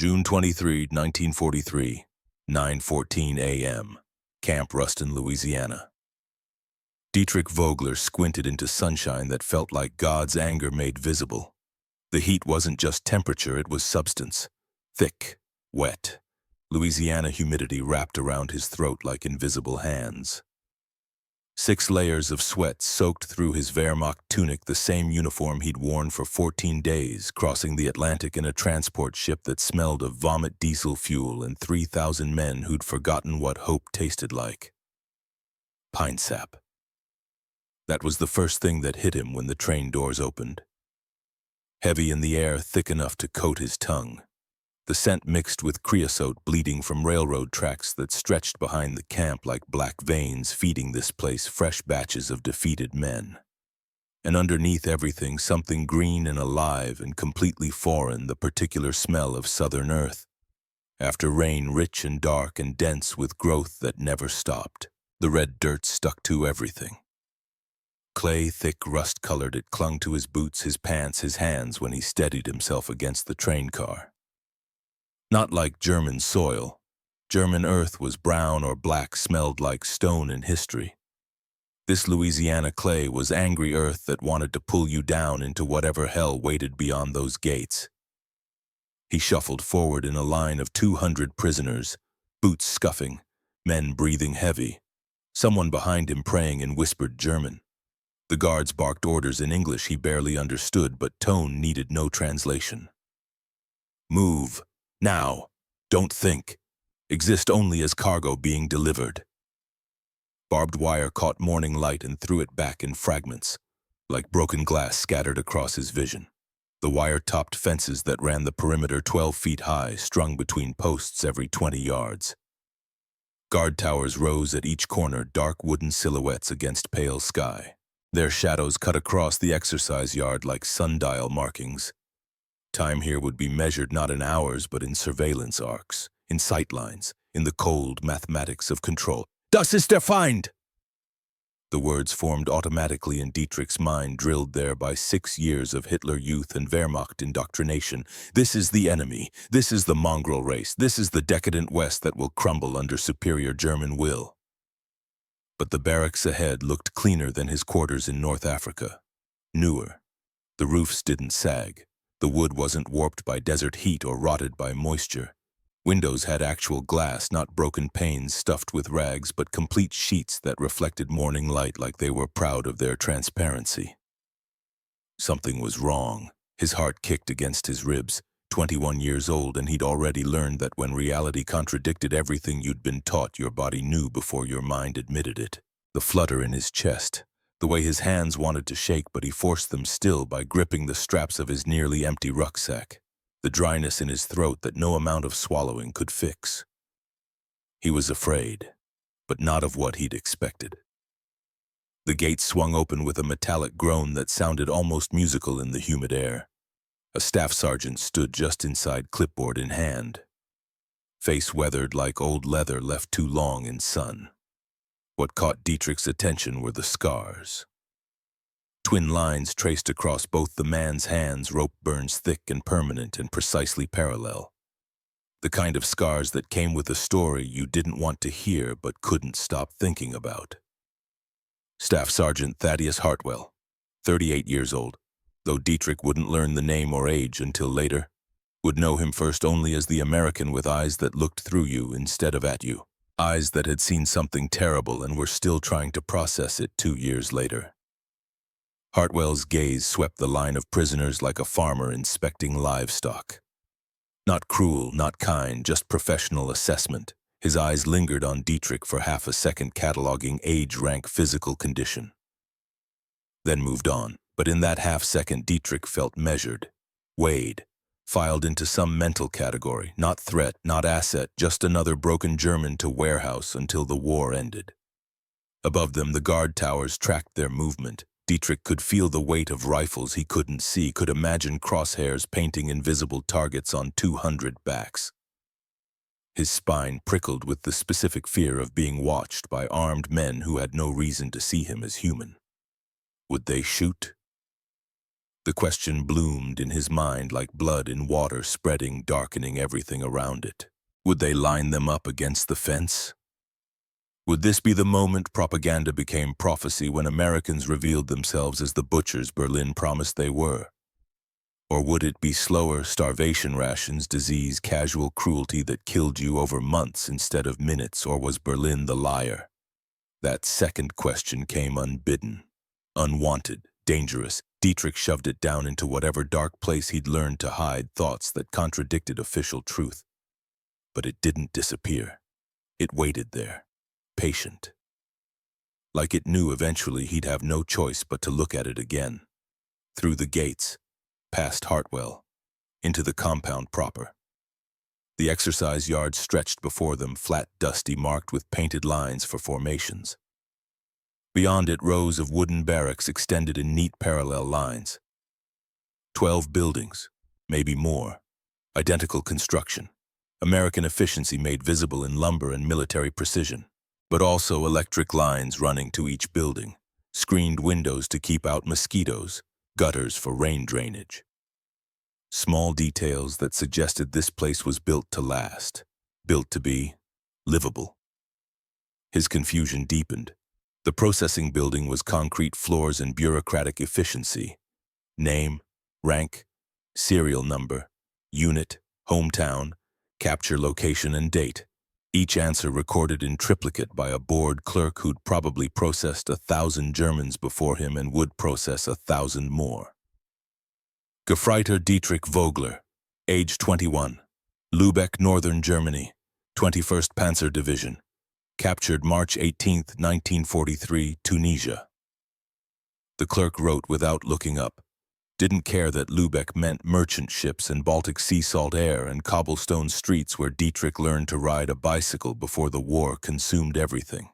June 23, 1943, 9:14 a.m., Camp Ruston, Louisiana. Dietrich Vogler squinted into sunshine that felt like God's anger made visible. The heat wasn't just temperature, it was substance. Thick, wet, Louisiana humidity wrapped around his throat like invisible hands. 6 layers of sweat soaked through his Wehrmacht tunic, the same uniform he'd worn for 14 days, crossing the Atlantic in a transport ship that smelled of vomit diesel fuel and 3,000 men who'd forgotten what hope tasted like. Pine sap. That was the first thing that hit him when the train doors opened. Heavy in the air, thick enough to coat his tongue. The scent mixed with creosote bleeding from railroad tracks that stretched behind the camp like black veins, feeding this place fresh batches of defeated men. And underneath everything, something green and alive and completely foreign, the particular smell of southern earth. After rain, rich and dark and dense with growth that never stopped, the red dirt stuck to everything. Clay, thick, rust-colored, it clung to his boots, his pants, his hands when he steadied himself against the train car. Not like German soil. German earth was brown or black, smelled like stone and history. This Louisiana clay was angry earth that wanted to pull you down into whatever hell waited beyond those gates. He shuffled forward in a line of 200 prisoners, boots scuffing, men breathing heavy, someone behind him praying in whispered German. The guards barked orders in English he barely understood, but tone needed no translation. Move. Now. Don't think. Exist only as cargo being delivered. Barbed wire caught morning light and threw it back in fragments, like broken glass scattered across his vision. The wire-topped fences that ran the perimeter 12 feet high, strung between posts every 20 yards. Guard towers rose at each corner, dark wooden silhouettes against pale sky. Their shadows cut across the exercise yard like sundial markings. Time here would be measured not in hours, but in surveillance arcs, in sightlines, in the cold mathematics of control. Das ist der Feind! The words formed automatically in Dietrich's mind, drilled there by 6 years of Hitler Youth and Wehrmacht indoctrination. This is the enemy. This is the mongrel race. This is the decadent West that will crumble under superior German will. But the barracks ahead looked cleaner than his quarters in North Africa. Newer. The roofs didn't sag. The wood wasn't warped by desert heat or rotted by moisture. Windows had actual glass, not broken panes stuffed with rags, but complete sheets that reflected morning light like they were proud of their transparency. Something was wrong. His heart kicked against his ribs. 21 years old, and he'd already learned that when reality contradicted everything you'd been taught, your body knew before your mind admitted it. The flutter in his chest. The way his hands wanted to shake, but he forced them still by gripping the straps of his nearly empty rucksack. The dryness in his throat that no amount of swallowing could fix. He was afraid, but not of what he'd expected. The gate swung open with a metallic groan that sounded almost musical in the humid air. A staff sergeant stood just inside, clipboard in hand. Face weathered like old leather left too long in sun. What caught Dietrich's attention were the scars. Twin lines traced across both the man's hands, rope burns thick and permanent and precisely parallel. The kind of scars that came with a story you didn't want to hear but couldn't stop thinking about. Staff Sergeant Thaddeus Hartwell, 38 years old, though Dietrich wouldn't learn the name or age until later, would know him first only as the American with eyes that looked through you instead of at you. Eyes that had seen something terrible and were still trying to process it 2 years later. Hartwell's gaze swept the line of prisoners like a farmer inspecting livestock. Not cruel, not kind, just professional assessment. His eyes lingered on Dietrich for half a second, cataloging age, rank, physical condition. Then moved on, but in that half second Dietrich felt measured, weighed, filed into some mental category, not threat, not asset, just another broken German to warehouse until the war ended. Above them, the guard towers tracked their movement. Dietrich could feel the weight of rifles he couldn't see, could imagine crosshairs painting invisible targets on 200 backs. His spine prickled with the specific fear of being watched by armed men who had no reason to see him as human. Would they shoot? The question bloomed in his mind like blood in water, spreading, darkening everything around it. Would they line them up against the fence? Would this be the moment propaganda became prophecy, when Americans revealed themselves as the butchers Berlin promised they were? Or would it be slower starvation rations, disease, casual cruelty that killed you over months instead of minutes? Or was Berlin the liar? That second question came unbidden, unwanted, dangerous. Dietrich shoved it down into whatever dark place he'd learned to hide thoughts that contradicted official truth. But it didn't disappear. It waited there, patient. Like it knew eventually he'd have no choice but to look at it again. Through the gates, past Hartwell, into the compound proper. The exercise yard stretched before them, flat, dusty, marked with painted lines for formations. Beyond it, rows of wooden barracks extended in neat parallel lines. 12 buildings, maybe more. Identical construction. American efficiency made visible in lumber and military precision. But also electric lines running to each building, screened windows to keep out mosquitoes, gutters for rain drainage. Small details that suggested this place was built to last, built to be livable. His confusion deepened. The processing building was concrete floors and bureaucratic efficiency. Name, rank, serial number, unit, hometown, capture location and date. Each answer recorded in triplicate by a bored clerk who'd probably processed 1,000 Germans before him and would process 1,000 more. Gefreiter Dietrich Vogler, age 21, Lübeck, Northern Germany, 21st Panzer Division, captured March 18, 1943, Tunisia. The clerk wrote without looking up. Didn't care that Lübeck meant merchant ships and Baltic sea salt air and cobblestone streets where Dietrich learned to ride a bicycle before the war consumed everything.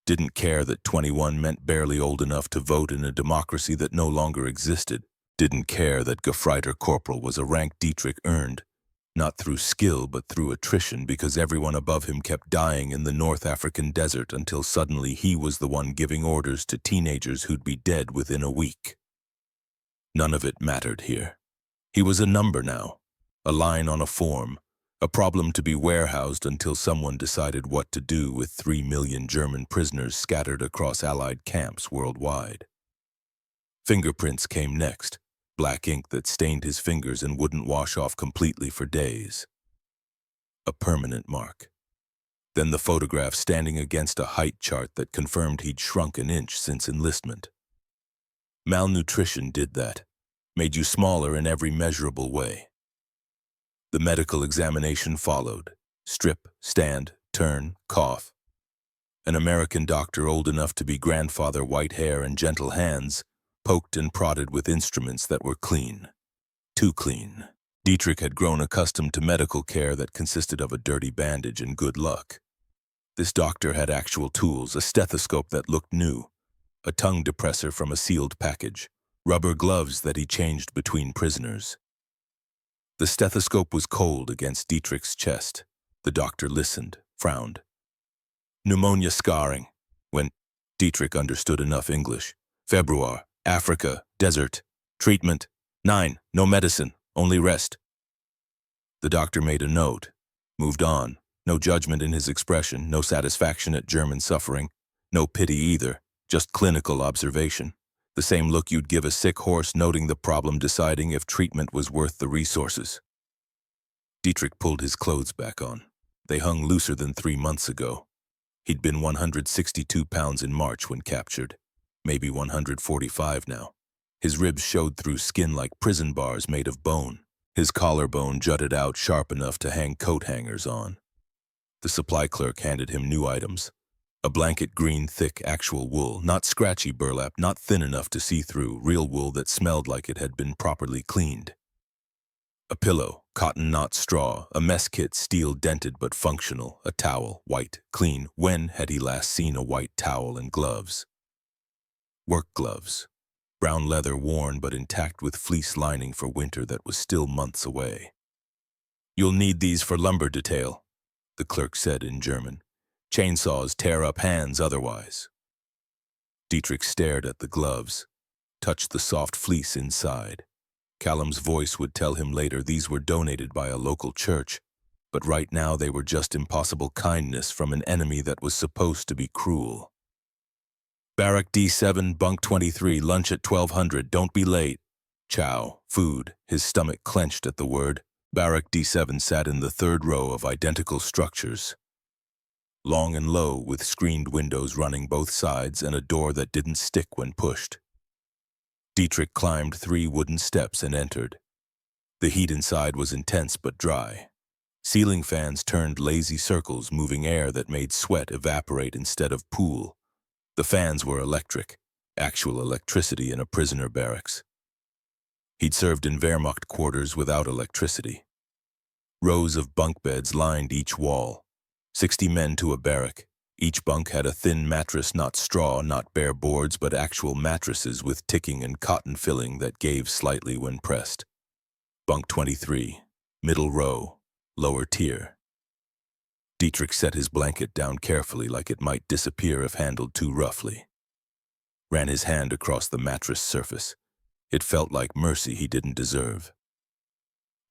Didn't care that 21 meant barely old enough to vote in a democracy that no longer existed. Didn't care that Gefreiter Corporal was a rank Dietrich earned, not through skill but through attrition, because everyone above him kept dying in the North African desert until suddenly he was the one giving orders to teenagers who'd be dead within a week. None of it mattered here. He was a number now, a line on a form, a problem to be warehoused until someone decided what to do with 3 million German prisoners scattered across Allied camps worldwide. Fingerprints came next, black ink that stained his fingers and wouldn't wash off completely for days. A permanent mark. Then the photograph standing against a height chart that confirmed he'd shrunk an inch since enlistment. Malnutrition did that, made you smaller in every measurable way. The medical examination followed. Strip, stand, turn, cough. An American doctor old enough to be grandfather, white hair and gentle hands, poked and prodded with instruments that were clean. Too clean. Dietrich had grown accustomed to medical care that consisted of a dirty bandage and good luck. This doctor had actual tools, a stethoscope that looked new, a tongue depressor from a sealed package, rubber gloves that he changed between prisoners. The stethoscope was cold against Dietrich's chest. The doctor listened, frowned. Pneumonia scarring. When Dietrich understood enough English. February, Africa, desert. Treatment. 9, no medicine, only rest. The doctor made a note, moved on. No judgment in his expression, no satisfaction at German suffering, no pity either. Just clinical observation. The same look you'd give a sick horse, noting the problem, deciding if treatment was worth the resources. Dietrich pulled his clothes back on. They hung looser than 3 months ago. He'd been 162 pounds in March when captured. Maybe 145 now. His ribs showed through skin like prison bars made of bone. His collarbone jutted out sharp enough to hang coat hangers on. The supply clerk handed him new items. A blanket, green, thick, actual wool, not scratchy burlap, not thin enough to see through, real wool that smelled like it had been properly cleaned. A pillow, cotton, not straw, a mess kit, steel dented but functional, a towel, white, clean. When had he last seen a white towel and gloves? Work gloves, brown leather worn but intact with fleece lining for winter that was still months away. "You'll need these for lumber detail," the clerk said in German. "Chainsaws tear up hands otherwise." Dietrich stared at the gloves. touched the soft fleece inside. Callum's voice would tell him later these were donated by a local church, but right now they were just impossible kindness from an enemy that was supposed to be cruel. Barrack D7, bunk 23, lunch at 1200, don't be late. Chow, food, his stomach clenched at the word. Barrack D7 sat in the third row of identical structures. Long and low, with screened windows running both sides and a door that didn't stick when pushed. Dietrich climbed 3 wooden steps and entered. The heat inside was intense but dry. Ceiling fans turned lazy circles, moving air that made sweat evaporate instead of pool. The fans were electric, actual electricity in a prisoner barracks. He'd served in Wehrmacht quarters without electricity. Rows of bunk beds lined each wall. 60 men to a barrack. Each bunk had a thin mattress, not straw, not bare boards, but actual mattresses with ticking and cotton filling that gave slightly when pressed. Bunk 23, middle row, lower tier. Dietrich set his blanket down carefully like it might disappear if handled too roughly. Ran his hand across the mattress surface. It felt like mercy he didn't deserve.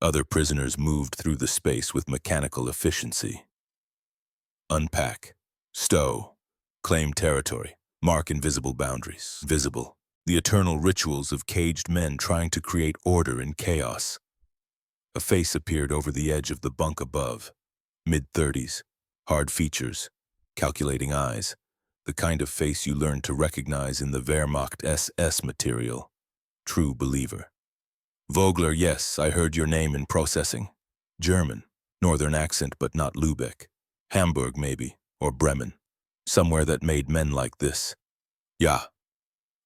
Other prisoners moved through the space with mechanical efficiency. Unpack, stow, claim territory, mark invisible boundaries. Visible, the eternal rituals of caged men trying to create order in chaos. A face appeared over the edge of the bunk above. Mid-30s, hard features, calculating eyes, the kind of face you learn to recognize in the Wehrmacht SS material. True believer. Vogler, yes, I heard your name in processing. German, northern accent but not Lübeck. Hamburg maybe, or Bremen. Somewhere that made men like this. Ja.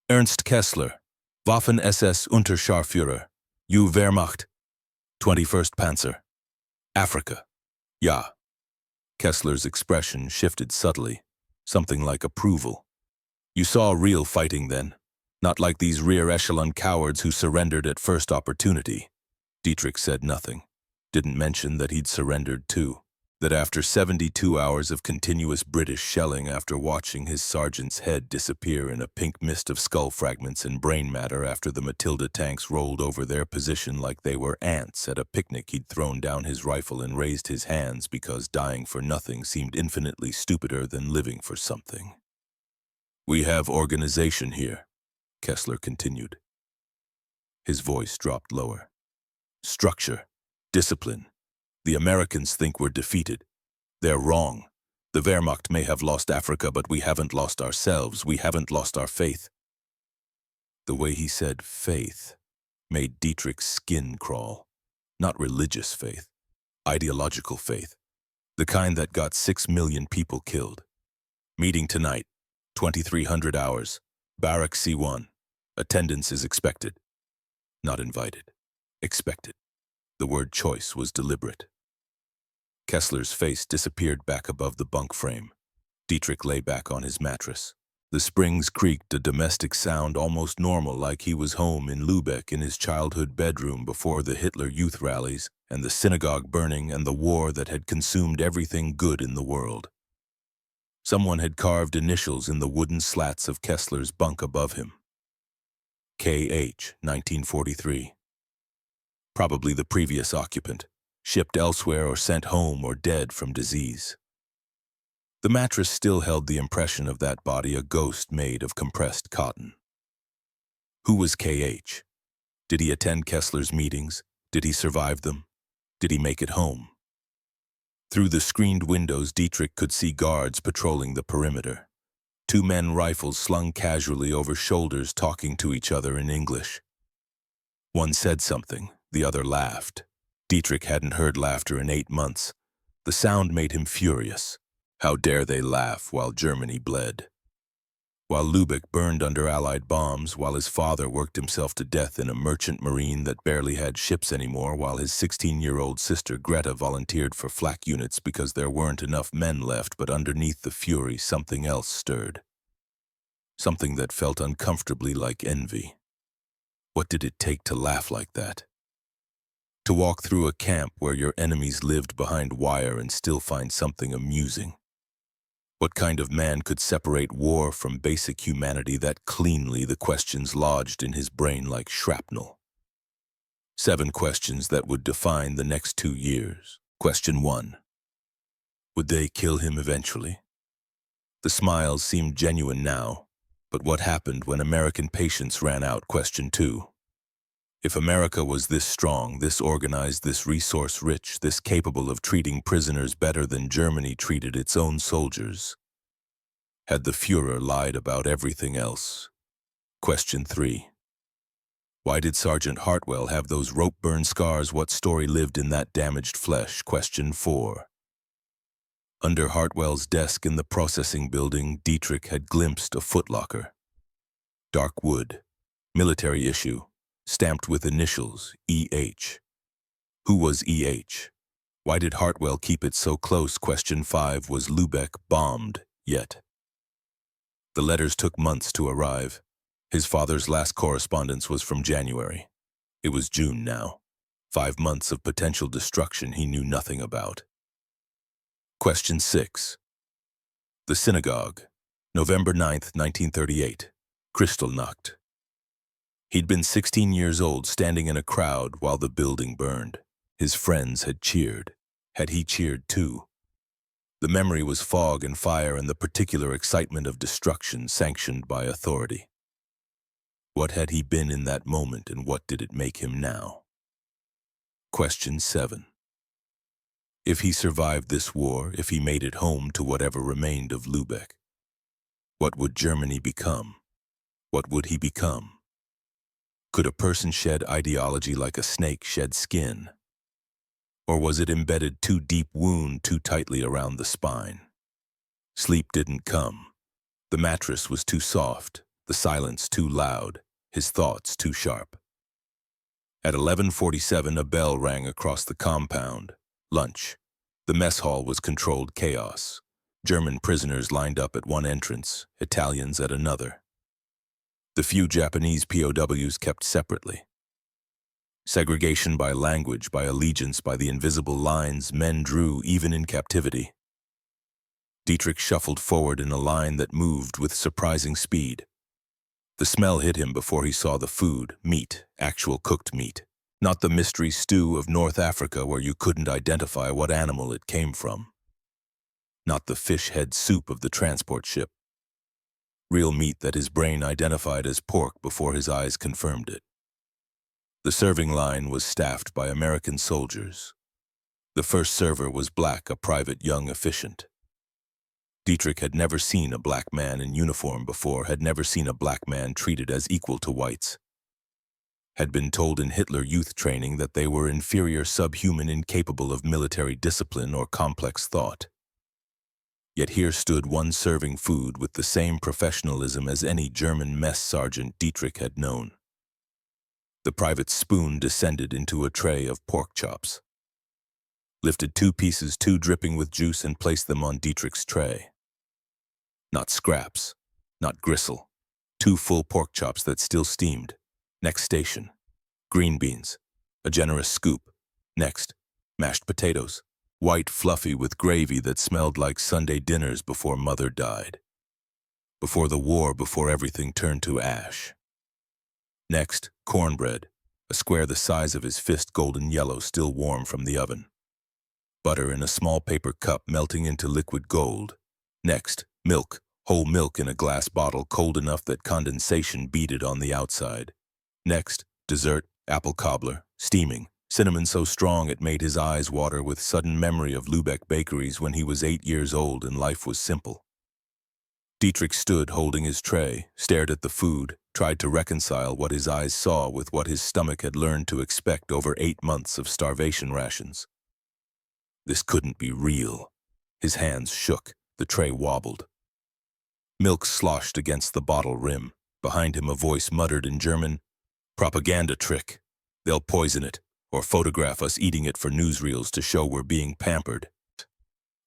Ernst Kessler, Waffen-SS Unterscharführer, U Wehrmacht, 21st Panzer. Africa. Ja. Kessler's expression shifted subtly, something like approval. You saw real fighting then, not like these rear-echelon cowards who surrendered at first opportunity. Dietrich said nothing, didn't mention that he'd surrendered too, that after 72 hours of continuous British shelling, after watching his sergeant's head disappear in a pink mist of skull fragments and brain matter after the Matilda tanks rolled over their position like they were ants at a picnic, he'd thrown down his rifle and raised his hands because dying for nothing seemed infinitely stupider than living for something. We have organization here, Kessler continued. His voice dropped lower. Structure, discipline. The Americans think we're defeated. They're wrong. The Wehrmacht may have lost Africa, but we haven't lost ourselves. We haven't lost our faith. The way he said faith made Dietrich's skin crawl. Not religious faith, ideological faith. The kind that got 6 million people killed. Meeting tonight, 2300 hours, Barrack C1. Attendance is expected. Not invited. Expected. The word choice was deliberate. Kessler's face disappeared back above the bunk frame. Dietrich lay back on his mattress. The springs creaked, a domestic sound almost normal, like he was home in Lübeck in his childhood bedroom before the Hitler Youth rallies and the synagogue burning and the war that had consumed everything good in the world. Someone had carved initials in the wooden slats of Kessler's bunk above him. K.H., 1943. Probably the previous occupant, shipped elsewhere or sent home or dead from disease. The mattress still held the impression of that body, a ghost made of compressed cotton. Who was K.H.? Did he attend Kessler's meetings? Did he survive them? Did he make it home? Through the screened windows, Dietrich could see guards patrolling the perimeter. 2 men, rifles slung casually over shoulders, talking to each other in English. One said something, the other laughed. Dietrich hadn't heard laughter in 8 months. The sound made him furious. How dare they laugh while Germany bled? While Lübeck burned under Allied bombs, while his father worked himself to death in a merchant marine that barely had ships anymore, while his 16-year-old sister Greta volunteered for flak units because there weren't enough men left, but underneath the fury something else stirred. Something that felt uncomfortably like envy. What did it take to laugh like that? To walk through a camp where your enemies lived behind wire and still find something amusing. What kind of man could separate war from basic humanity that cleanly? The questions lodged in his brain like shrapnel. 7 questions that would define the next 2 years. Question 1. Would they kill him eventually? The smiles seemed genuine now, but what happened when American patience ran out? Question 2. If America was this strong, this organized, this resource-rich, this capable of treating prisoners better than Germany treated its own soldiers, had the Führer lied about everything else? Question 3. Why did Sergeant Hartwell have those rope-burn scars? What story lived in that damaged flesh? Question 4. Under Hartwell's desk in the processing building, Dietrich had glimpsed a footlocker. Dark wood, military issue, stamped with initials, E.H. Who was E.H.? Why did Hartwell keep it so close? Question 5. Was Lübeck bombed yet? The letters took months to arrive. His father's last correspondence was from January. It was June now. 5 months of potential destruction he knew nothing about. Question 6. The synagogue, November 9th, 1938, Kristallnacht. He'd been 16 years old, standing in a crowd while the building burned. His friends had cheered. Had he cheered too? The memory was fog and fire and the particular excitement of destruction sanctioned by authority. What had he been in that moment, and what did it make him now? Question 7. If he survived this war, if he made it home to whatever remained of Lübeck, what would Germany become? What would he become? Could a person shed ideology like a snake shed skin? Or was it embedded too deep wound too tightly around the spine? Sleep didn't come. The mattress was too soft, the silence too loud, his thoughts too sharp. At 11:47, a bell rang across the compound. Lunch. The mess hall was controlled chaos. German prisoners lined up at one entrance, Italians at another. The few Japanese POWs kept separately. Segregation by language, by allegiance, by the invisible lines men drew even in captivity. Dietrich shuffled forward in a line that moved with surprising speed. The smell hit him before he saw the food, meat, actual cooked meat. Not the mystery stew of North Africa where you couldn't identify what animal it came from. Not the fish head soup of the transport ship. Real meat that his brain identified as pork before his eyes confirmed it. The serving line was staffed by American soldiers. The first server was black, a private young efficient. Dietrich had never seen a black man in uniform before, had never seen a black man treated as equal to whites. Had been told in Hitler youth training that they were inferior, subhuman, incapable of military discipline or complex thought. Yet here stood one serving food with the same professionalism as any German mess sergeant Dietrich had known. The private's spoon descended into a tray of pork chops. Lifted 2 pieces, 2 dripping with juice, and placed them on Dietrich's tray. Not scraps, not gristle. 2 full pork chops that still steamed. Next station. Green beans. A generous scoop. Next. Mashed potatoes. White, fluffy, with gravy that smelled like Sunday dinners before Mother died. Before the war, before everything turned to ash. Next, cornbread, a square the size of his fist, golden yellow, still warm from the oven. Butter in a small paper cup melting into liquid gold. Next, milk, whole milk in a glass bottle, cold enough that condensation beaded on the outside. Next, dessert, apple cobbler, steaming. Cinnamon so strong it made his eyes water with sudden memory of Lübeck bakeries when he was 8 years old and life was simple. Dietrich stood holding his tray, stared at the food, tried to reconcile what his eyes saw with what his stomach had learned to expect over 8 months of starvation rations. This couldn't be real. His hands shook, the tray wobbled. Milk sloshed against the bottle rim. Behind him a voice muttered in German, "Propaganda trick. They'll poison it, or photograph us eating it for newsreels to show we're being pampered."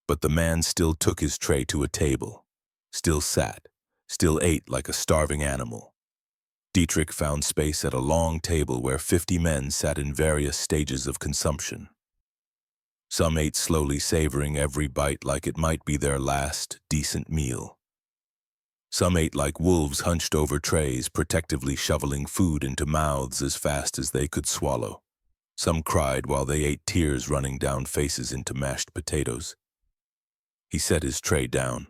But the man still took his tray to a table, still sat, still ate like a starving animal. Dietrich found space at a long table where 50 men sat in various stages of consumption. Some ate slowly, savoring every bite like it might be their last decent meal. Some ate like wolves, hunched over trays, protectively shoveling food into mouths as fast as they could swallow. Some cried while they ate, tears running down faces into mashed potatoes. He set his tray down,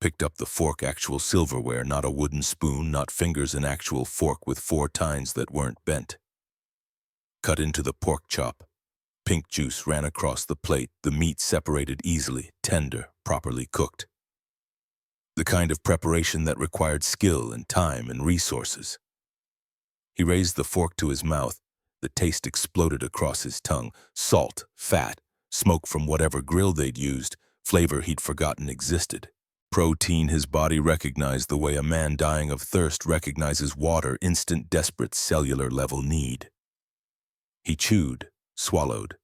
picked up the fork, actual silverware, not a wooden spoon, not fingers, an actual fork with 4 tines that weren't bent. Cut into the pork chop. Pink juice ran across the plate, the meat separated easily, tender, properly cooked. The kind of preparation that required skill and time and resources. He raised the fork to his mouth. The taste exploded across his tongue. Salt, fat, smoke from whatever grill they'd used, flavor he'd forgotten existed. Protein his body recognized the way a man dying of thirst recognizes water, instant, desperate, cellular-level need. He chewed, swallowed,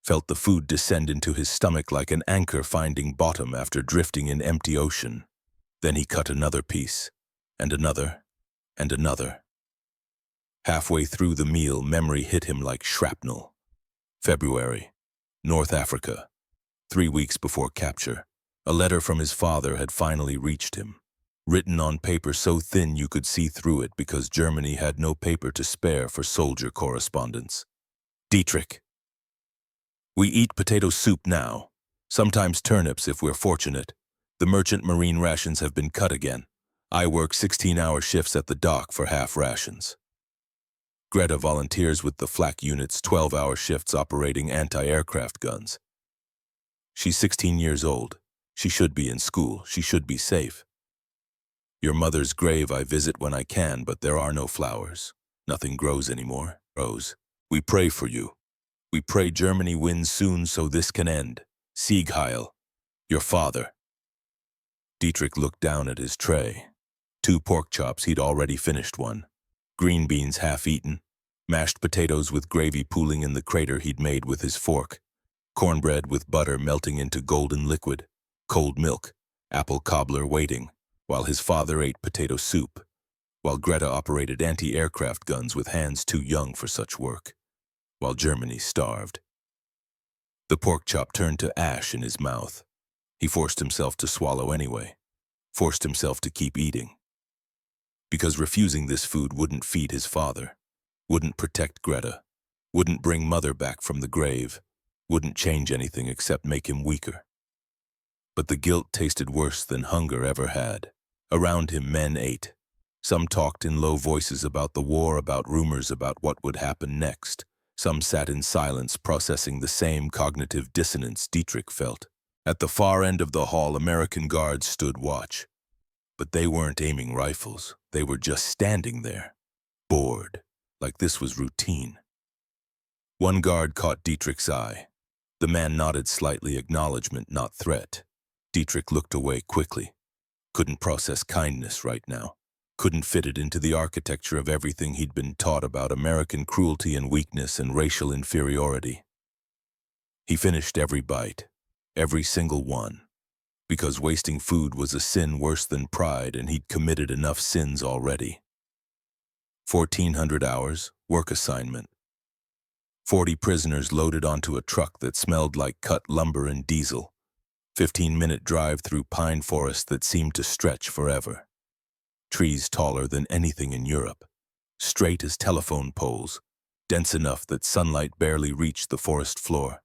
felt the food descend into his stomach like an anchor finding bottom after drifting in empty ocean. Then he cut another piece, and another, and another. Halfway through the meal, memory hit him like shrapnel. February, North Africa, 3 weeks before capture. A letter from his father had finally reached him, written on paper so thin you could see through it because Germany had no paper to spare for soldier correspondence. Dietrich. We eat potato soup now, sometimes turnips if we're fortunate. The merchant marine rations have been cut again. I work 16-hour shifts at the dock for half rations. Greta volunteers with the flak unit's 12-hour shifts operating anti-aircraft guns. She's 16 years old. She should be in school. She should be safe. Your mother's grave I visit when I can, but there are no flowers. Nothing grows anymore. Rose, we pray for you. We pray Germany wins soon so this can end. Sieg Heil. Your father. Dietrich looked down at his tray. 2 pork chops, he'd already finished one. Green beans half-eaten. Mashed potatoes with gravy pooling in the crater he'd made with his fork. Cornbread with butter melting into golden liquid. Cold milk. Apple cobbler waiting, while his father ate potato soup. While Greta operated anti-aircraft guns with hands too young for such work. While Germany starved. The pork chop turned to ash in his mouth. He forced himself to swallow anyway, forced himself to keep eating. Because refusing this food wouldn't feed his father, wouldn't protect Greta, wouldn't bring mother back from the grave, wouldn't change anything except make him weaker. But the guilt tasted worse than hunger ever had. Around him men ate. Some talked in low voices about the war, about rumors about what would happen next. Some sat in silence, processing the same cognitive dissonance Dietrich felt. At the far end of the hall, American guards stood watch. But they weren't aiming rifles. They were just standing there, bored, like this was routine. One guard caught Dietrich's eye. The man nodded slightly, acknowledgement, not threat. Dietrich looked away quickly. Couldn't process kindness right now. Couldn't fit it into the architecture of everything he'd been taught about American cruelty and weakness and racial inferiority. He finished every bite. Every single one. Because wasting food was a sin worse than pride, and he'd committed enough sins already. 1,400 hours, work assignment. 40 prisoners loaded onto a truck that smelled like cut lumber and diesel. 15-minute drive through pine forest that seemed to stretch forever. Trees taller than anything in Europe. Straight as telephone poles. Dense enough that sunlight barely reached the forest floor.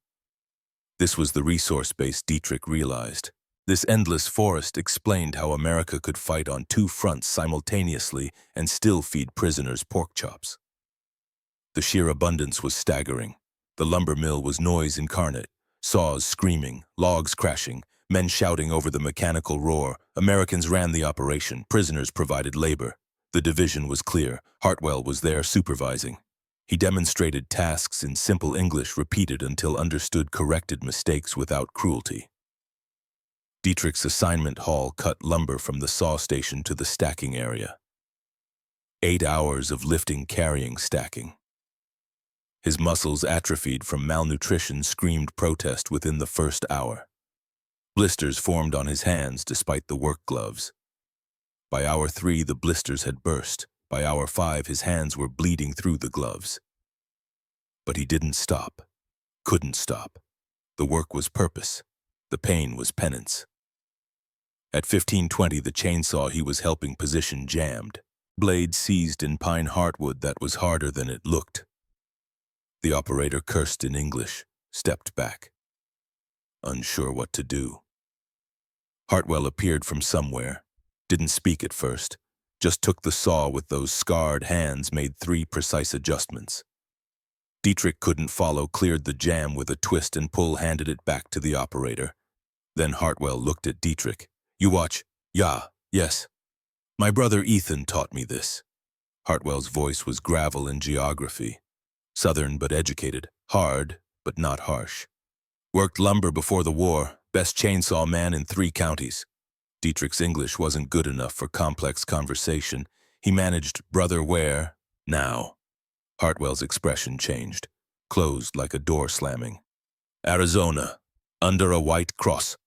This was the resource base Dietrich realized. This endless forest explained how America could fight on 2 fronts simultaneously and still feed prisoners pork chops. The sheer abundance was staggering. The lumber mill was noise incarnate. Saws screaming, logs crashing, men shouting over the mechanical roar. Americans ran the operation, prisoners provided labor. The division was clear. Hartwell was there supervising. He demonstrated tasks in simple English, repeated until understood, corrected mistakes without cruelty. Dietrich's assignment hall cut lumber from the saw station to the stacking area. 8 hours of lifting, carrying, stacking. His muscles, atrophied from malnutrition, screamed protest within the first hour. Blisters formed on his hands despite the work gloves. By hour 3, the blisters had burst. By hour 5, his hands were bleeding through the gloves. But he didn't stop. Couldn't stop. The work was purpose. The pain was penance. At 15:20, the chainsaw he was helping position jammed. Blade seized in pine heartwood that was harder than it looked. The operator cursed in English, stepped back, unsure what to do. Hartwell appeared from somewhere, didn't speak at first, just took the saw with those scarred hands, made 3 precise adjustments. Dietrich couldn't follow, cleared the jam with a twist and pull, handed it back to the operator. Then Hartwell looked at Dietrich. "You watch." "Yeah, yes. My brother Ethan taught me this." Hartwell's voice was gravel in geography. Southern but educated, hard but not harsh. "Worked lumber before the war, best chainsaw man in 3 counties. Dietrich's English wasn't good enough for complex conversation. He managed, "Brother, where?" "Now." Hartwell's expression changed, closed like a door slamming. "Arizona, under a white cross."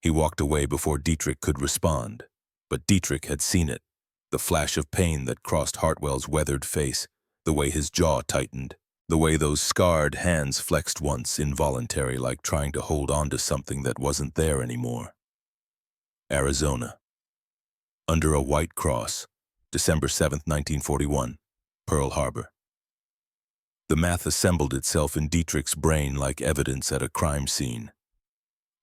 He walked away before Dietrich could respond. But Dietrich had seen it, the flash of pain that crossed Hartwell's weathered face, the way his jaw tightened, the way those scarred hands flexed once, involuntary, like trying to hold on to something that wasn't there anymore. Arizona. Under a white cross, December 7, 1941, Pearl Harbor. The math assembled itself in Dietrich's brain like evidence at a crime scene.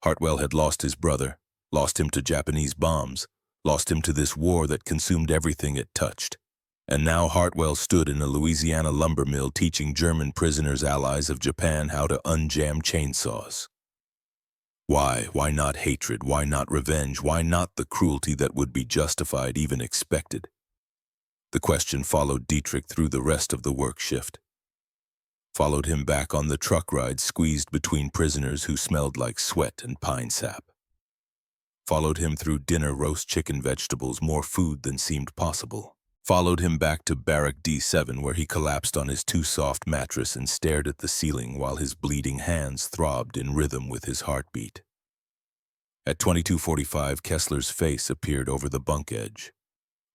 Hartwell had lost his brother, lost him to Japanese bombs, lost him to this war that consumed everything it touched. And now Hartwell stood in a Louisiana lumber mill teaching German prisoners, allies of Japan, how to unjam chainsaws. Why? Why not hatred? Why not revenge? Why not the cruelty that would be justified, even expected? The question followed Dietrich through the rest of the work shift. Followed him back on the truck ride, squeezed between prisoners who smelled like sweat and pine sap. Followed him through dinner, roast chicken, vegetables, more food than seemed possible. Followed him back to Barrack D7, where he collapsed on his too soft mattress and stared at the ceiling while his bleeding hands throbbed in rhythm with his heartbeat. At 22:45, Kessler's face appeared over the bunk edge.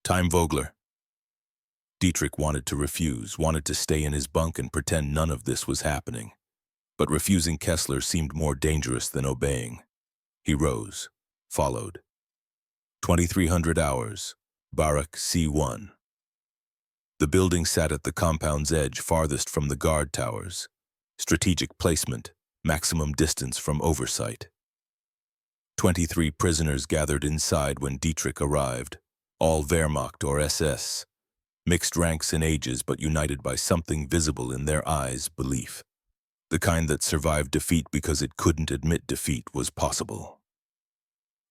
"Time, Vogler." Dietrich wanted to refuse, wanted to stay in his bunk and pretend none of this was happening. But refusing Kessler seemed more dangerous than obeying. He rose, followed. 2300 hours, Barrack C1. The building sat at the compound's edge, farthest from the guard towers. Strategic placement, maximum distance from oversight. 23 prisoners gathered inside when Dietrich arrived, all Wehrmacht or SS. Mixed ranks and ages, but united by something visible in their eyes: belief. The kind that survived defeat because it couldn't admit defeat was possible.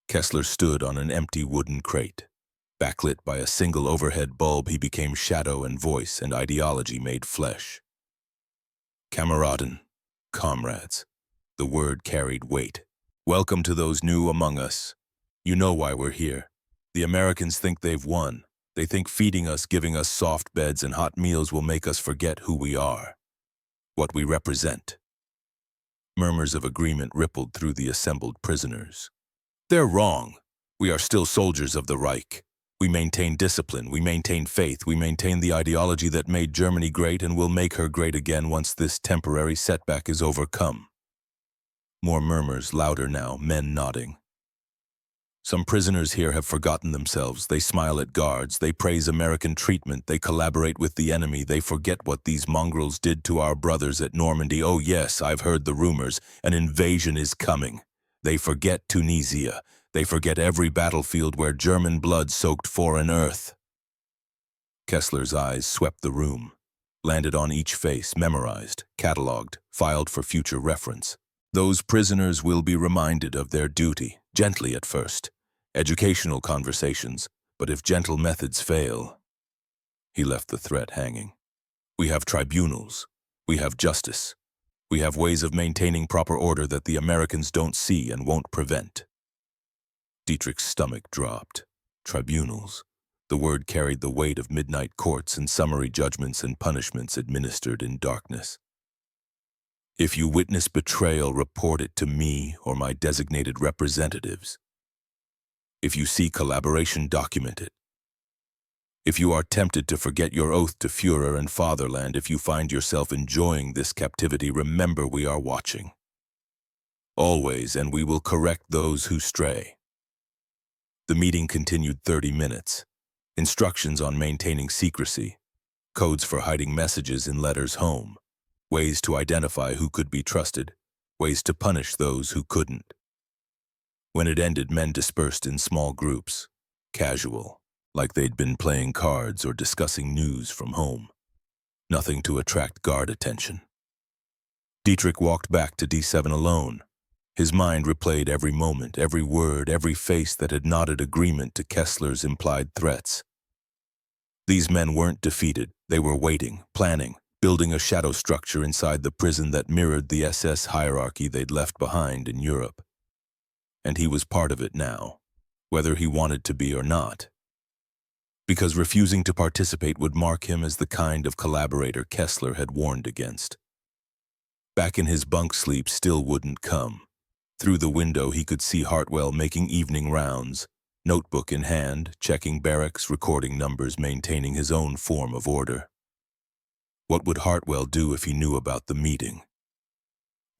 Kessler stood on an empty wooden crate. Backlit by a single overhead bulb, he became shadow and voice, and ideology made flesh. Kameraden, comrades. The word carried weight. Welcome to those new among us. You know why we're here. The Americans think they've won. They think feeding us, giving us soft beds and hot meals will make us forget who we are, what we represent. Murmurs of agreement rippled through the assembled prisoners. They're wrong. We are still soldiers of the Reich. We maintain discipline, we maintain faith, we maintain the ideology that made Germany great and will make her great again once this temporary setback is overcome. More murmurs, louder now, men nodding. Some prisoners here have forgotten themselves. They smile at guards, they praise American treatment, they collaborate with the enemy, they forget what these mongrels did to our brothers at Normandy. Oh yes, I've heard the rumors. An invasion is coming. They forget Tunisia. They forget every battlefield where German blood soaked foreign earth. Kessler's eyes swept the room, landed on each face, memorized, catalogued, filed for future reference. Those prisoners will be reminded of their duty, gently at first. Educational conversations, but if gentle methods fail... He left the threat hanging. We have tribunals. We have justice. We have ways of maintaining proper order that the Americans don't see and won't prevent. Dietrich's stomach dropped. Tribunals. The word carried the weight of midnight courts and summary judgments and punishments administered in darkness. If you witness betrayal, report it to me or my designated representatives. If you see collaboration, document it. If you are tempted to forget your oath to Führer and fatherland, if you find yourself enjoying this captivity, remember we are watching. Always, and we will correct those who stray. The meeting continued 30 minutes. Instructions on maintaining secrecy, codes for hiding messages in letters home, ways to identify who could be trusted, ways to punish those who couldn't. When it ended, men dispersed in small groups, casual, like they'd been playing cards or discussing news from home. Nothing to attract guard attention. Dietrich walked back to D7 alone. His mind replayed every moment, every word, every face that had nodded agreement to Kessler's implied threats. These men weren't defeated. They were waiting, planning, building a shadow structure inside the prison that mirrored the SS hierarchy they'd left behind in Europe. And he was part of it now, whether he wanted to be or not. Because refusing to participate would mark him as the kind of collaborator Kessler had warned against. Back in his bunk, sleep still wouldn't come. Through the window he could see Hartwell making evening rounds, notebook in hand, checking barracks, recording numbers, maintaining his own form of order. What would Hartwell do if he knew about the meeting?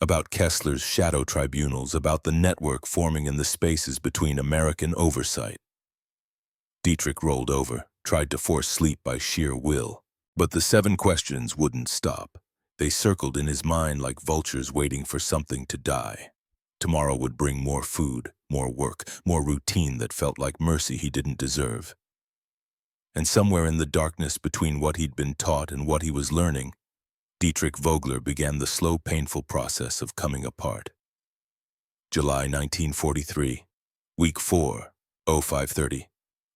About Kessler's shadow tribunals, about the network forming in the spaces between American oversight? Dietrich rolled over, tried to force sleep by sheer will, but the 7 questions wouldn't stop. They circled in his mind like vultures waiting for something to die. Tomorrow would bring more food, more work, more routine that felt like mercy he didn't deserve. And somewhere in the darkness between what he'd been taught and what he was learning, Dietrich Vogler began the slow, painful process of coming apart. July 1943, week 4, 0530.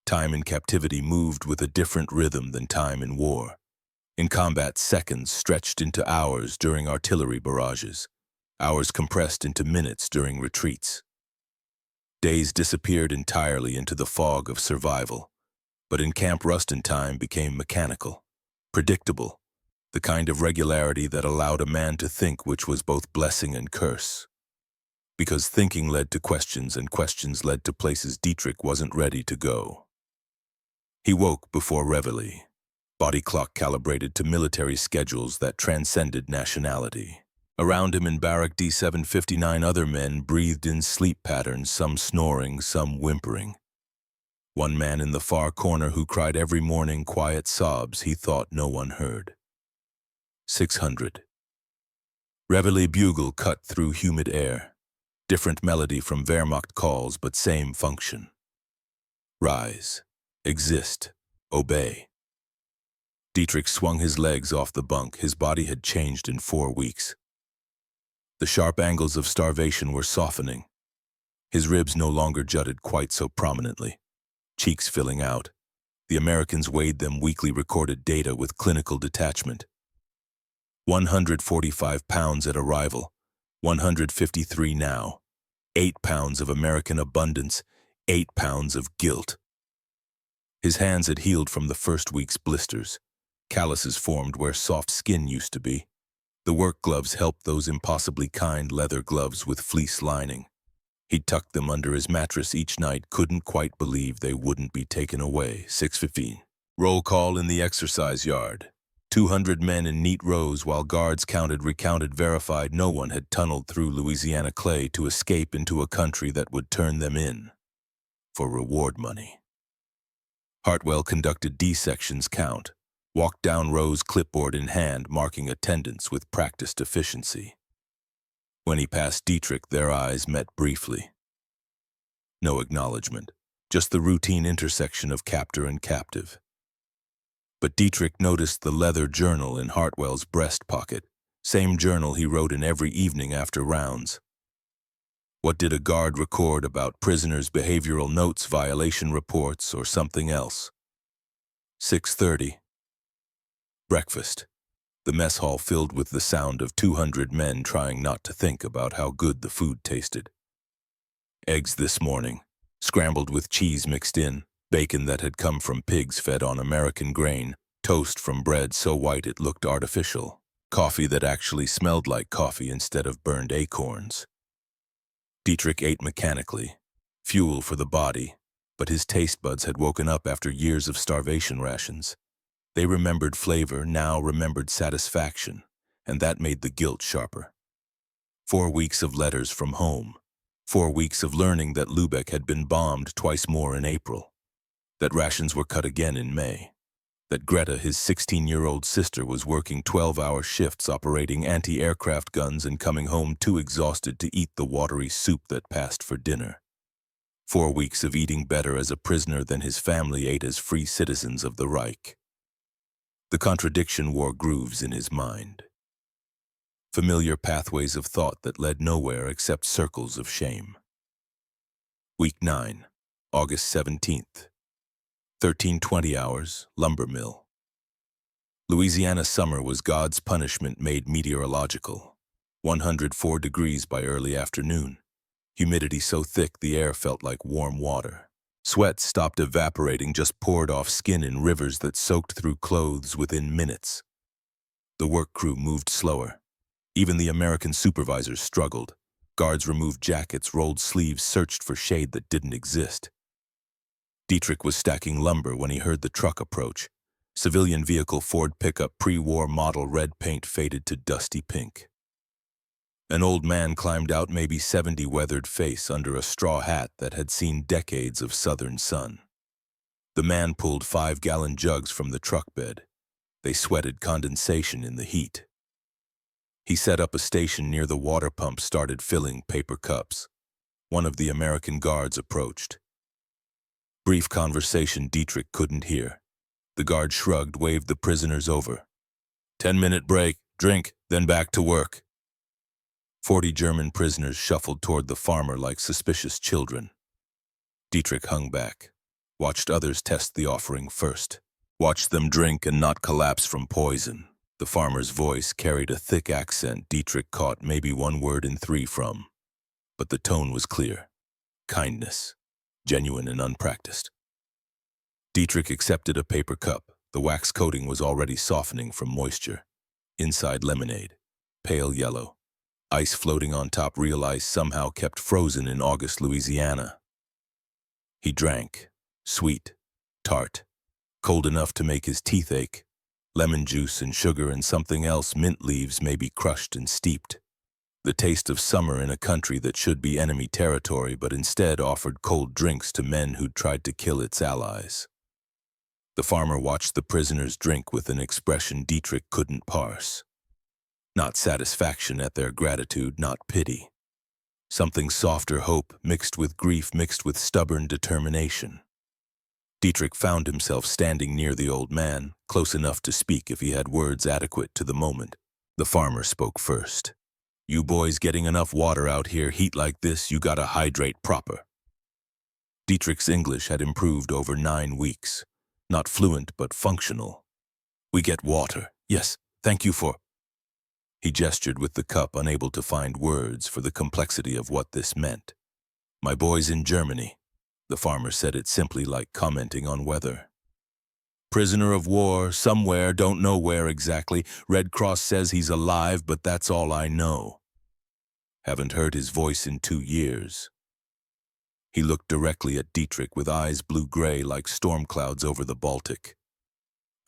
Time in captivity moved with a different rhythm than time in war. In combat, seconds stretched into hours during artillery barrages, hours compressed into minutes during retreats. Days disappeared entirely into the fog of survival, but in Camp Rustin time became mechanical, predictable, the kind of regularity that allowed a man to think, which was both blessing and curse. Because thinking led to questions and questions led to places Dietrich wasn't ready to go. He woke before reveille, body clock calibrated to military schedules that transcended nationality. Around him in barrack D759 other men breathed in sleep patterns, some snoring, some whimpering. One man in the far corner who cried every morning quiet sobs he thought no one heard. 600. Reveille bugle cut through humid air. Different melody from Wehrmacht calls, but same function. Rise. Exist. Obey. Dietrich swung his legs off the bunk. His body had changed in 4 weeks. The sharp angles of starvation were softening. His ribs no longer jutted quite so prominently, cheeks filling out. The Americans weighed them weekly, recorded data with clinical detachment. 145 pounds at arrival, 153 now. 8 pounds of American abundance, 8 pounds of guilt. His hands had healed from the first week's blisters. Calluses formed where soft skin used to be. The work gloves helped, those impossibly kind leather gloves with fleece lining. He'd tucked them under his mattress each night, couldn't quite believe they wouldn't be taken away. 6:15. Roll call in the exercise yard. 200 men in neat rows while guards counted, recounted, verified. No one had tunneled through Louisiana clay to escape into a country that would turn them in for reward money. Hartwell conducted D-sections count, walked down rows, clipboard in hand, marking attendance with practiced efficiency. When he passed Dietrich, their eyes met briefly. No acknowledgement, just the routine intersection of captor and captive. But Dietrich noticed the leather journal in Hartwell's breast pocket, same journal he wrote in every evening after rounds. What did a guard record about prisoners' behavioral notes, violation reports, or something else? 6:30. Breakfast. The mess hall filled with the sound of 200 men trying not to think about how good the food tasted. Eggs this morning, scrambled with cheese mixed in, bacon that had come from pigs fed on American grain, toast from bread so white it looked artificial, coffee that actually smelled like coffee instead of burned acorns. Dietrich ate mechanically, fuel for the body, but his taste buds had woken up after years of starvation rations. They remembered flavor, now remembered satisfaction, and that made the guilt sharper. 4 weeks of letters from home. 4 weeks of learning that Lübeck had been bombed twice more in April, that rations were cut again in May, that Greta, his 16-year-old sister, was working 12-hour shifts operating anti-aircraft guns and coming home too exhausted to eat the watery soup that passed for dinner. 4 weeks of eating better as a prisoner than his family ate as free citizens of the Reich. The contradiction wore grooves in his mind. Familiar pathways of thought that led nowhere except circles of shame. Week 9, August 17th. 13:20 hours, lumber mill. Louisiana summer was God's punishment made meteorological. 104 degrees by early afternoon. Humidity so thick the air felt like warm water. Sweat stopped evaporating, just poured off skin in rivers that soaked through clothes within minutes. The work crew moved slower. Even the American supervisors struggled. Guards removed jackets, rolled sleeves, searched for shade that didn't exist. Dietrich was stacking lumber when he heard the truck approach. Civilian vehicle Ford pickup, pre-war model, red paint faded to dusty pink. An old man climbed out, maybe 70, weathered face under a straw hat that had seen decades of southern sun. The man pulled 5-gallon jugs from the truck bed. They sweated condensation in the heat. He set up a station near the water pump, started filling paper cups. One of the American guards approached. Brief conversation Dietrich couldn't hear. The guard shrugged, waved the prisoners over. 10-minute break, drink, then back to work. 40 German prisoners shuffled toward the farmer like suspicious children. Dietrich hung back, watched others test the offering first, watched them drink and not collapse from poison. The farmer's voice carried a thick accent Dietrich caught maybe one word in 3 from. But the tone was clear. Kindness, genuine and unpracticed. Dietrich accepted a paper cup. The wax coating was already softening from moisture. Inside lemonade, pale yellow. Ice floating on top, real ice somehow kept frozen in August Louisiana. He drank, sweet, tart, cold enough to make his teeth ache. Lemon juice and sugar and something else, mint leaves maybe crushed and steeped. The taste of summer in a country that should be enemy territory but instead offered cold drinks to men who'd tried to kill its allies. The farmer watched the prisoners drink with an expression Dietrich couldn't parse. Not satisfaction at their gratitude, not pity. Something softer, hope mixed with grief, mixed with stubborn determination. Dietrich found himself standing near the old man, close enough to speak if he had words adequate to the moment. The farmer spoke first. You boys getting enough water out here, heat like this, you gotta hydrate proper. Dietrich's English had improved over 9 weeks. Not fluent, but functional. We get water. Yes, thank you for... He gestured with the cup, unable to find words for the complexity of what this meant. My boys in Germany. The farmer said it simply, like commenting on weather. Prisoner of war, somewhere, don't know where exactly. Red Cross says he's alive, but that's all I know. Haven't heard his voice in 2 years. He looked directly at Dietrich with eyes blue-gray like storm clouds over the Baltic.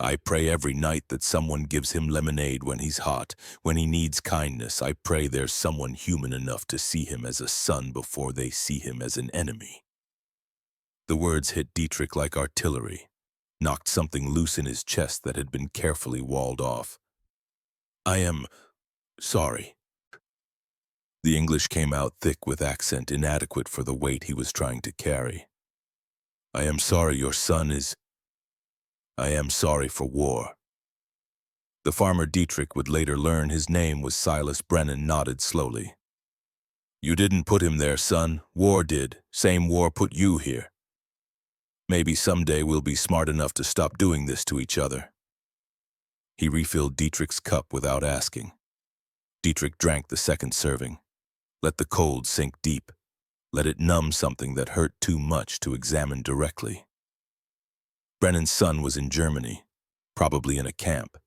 I pray every night that someone gives him lemonade when he's hot, when he needs kindness. I pray there's someone human enough to see him as a son before they see him as an enemy. The words hit Dietrich like artillery, knocked something loose in his chest that had been carefully walled off. I am sorry. The English came out thick with accent inadequate for the weight he was trying to carry. I am sorry your son is... I am sorry for war. The farmer Dietrich would later learn his name was Silas Brennan nodded slowly. You didn't put him there, son. War did. Same war put you here. Maybe someday we'll be smart enough to stop doing this to each other. He refilled Dietrich's cup without asking. Dietrich drank the second serving. Let the cold sink deep. Let it numb something that hurt too much to examine directly. Brennan's son was in Germany, probably in a camp,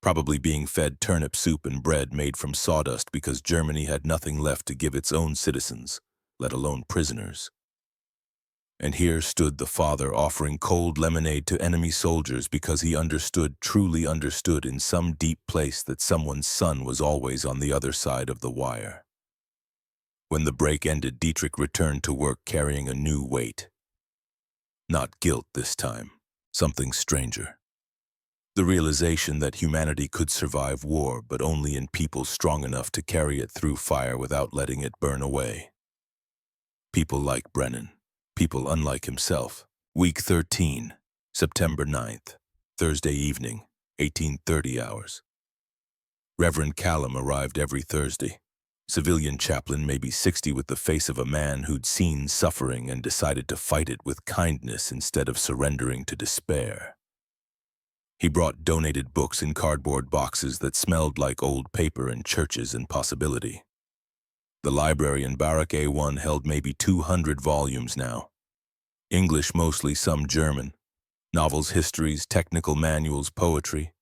probably being fed turnip soup and bread made from sawdust because Germany had nothing left to give its own citizens, let alone prisoners. And here stood the father offering cold lemonade to enemy soldiers because he understood, truly understood in some deep place that someone's son was always on the other side of the wire. When the break ended, Dietrich returned to work carrying a new weight. Not guilt this time, something stranger. The realization that humanity could survive war, but only in people strong enough to carry it through fire without letting it burn away. People like Brennan, people unlike himself. Week 13, September 9th, Thursday evening, 1830 hours. Reverend Callum arrived every Thursday. Civilian chaplain, maybe 60, with the face of a man who'd seen suffering and decided to fight it with kindness instead of surrendering to despair. He brought donated books in cardboard boxes that smelled like old paper and churches and possibility. The library in Barrack A1 held maybe 200 volumes now. English mostly, some German. Novels, histories, technical manuals, poetry.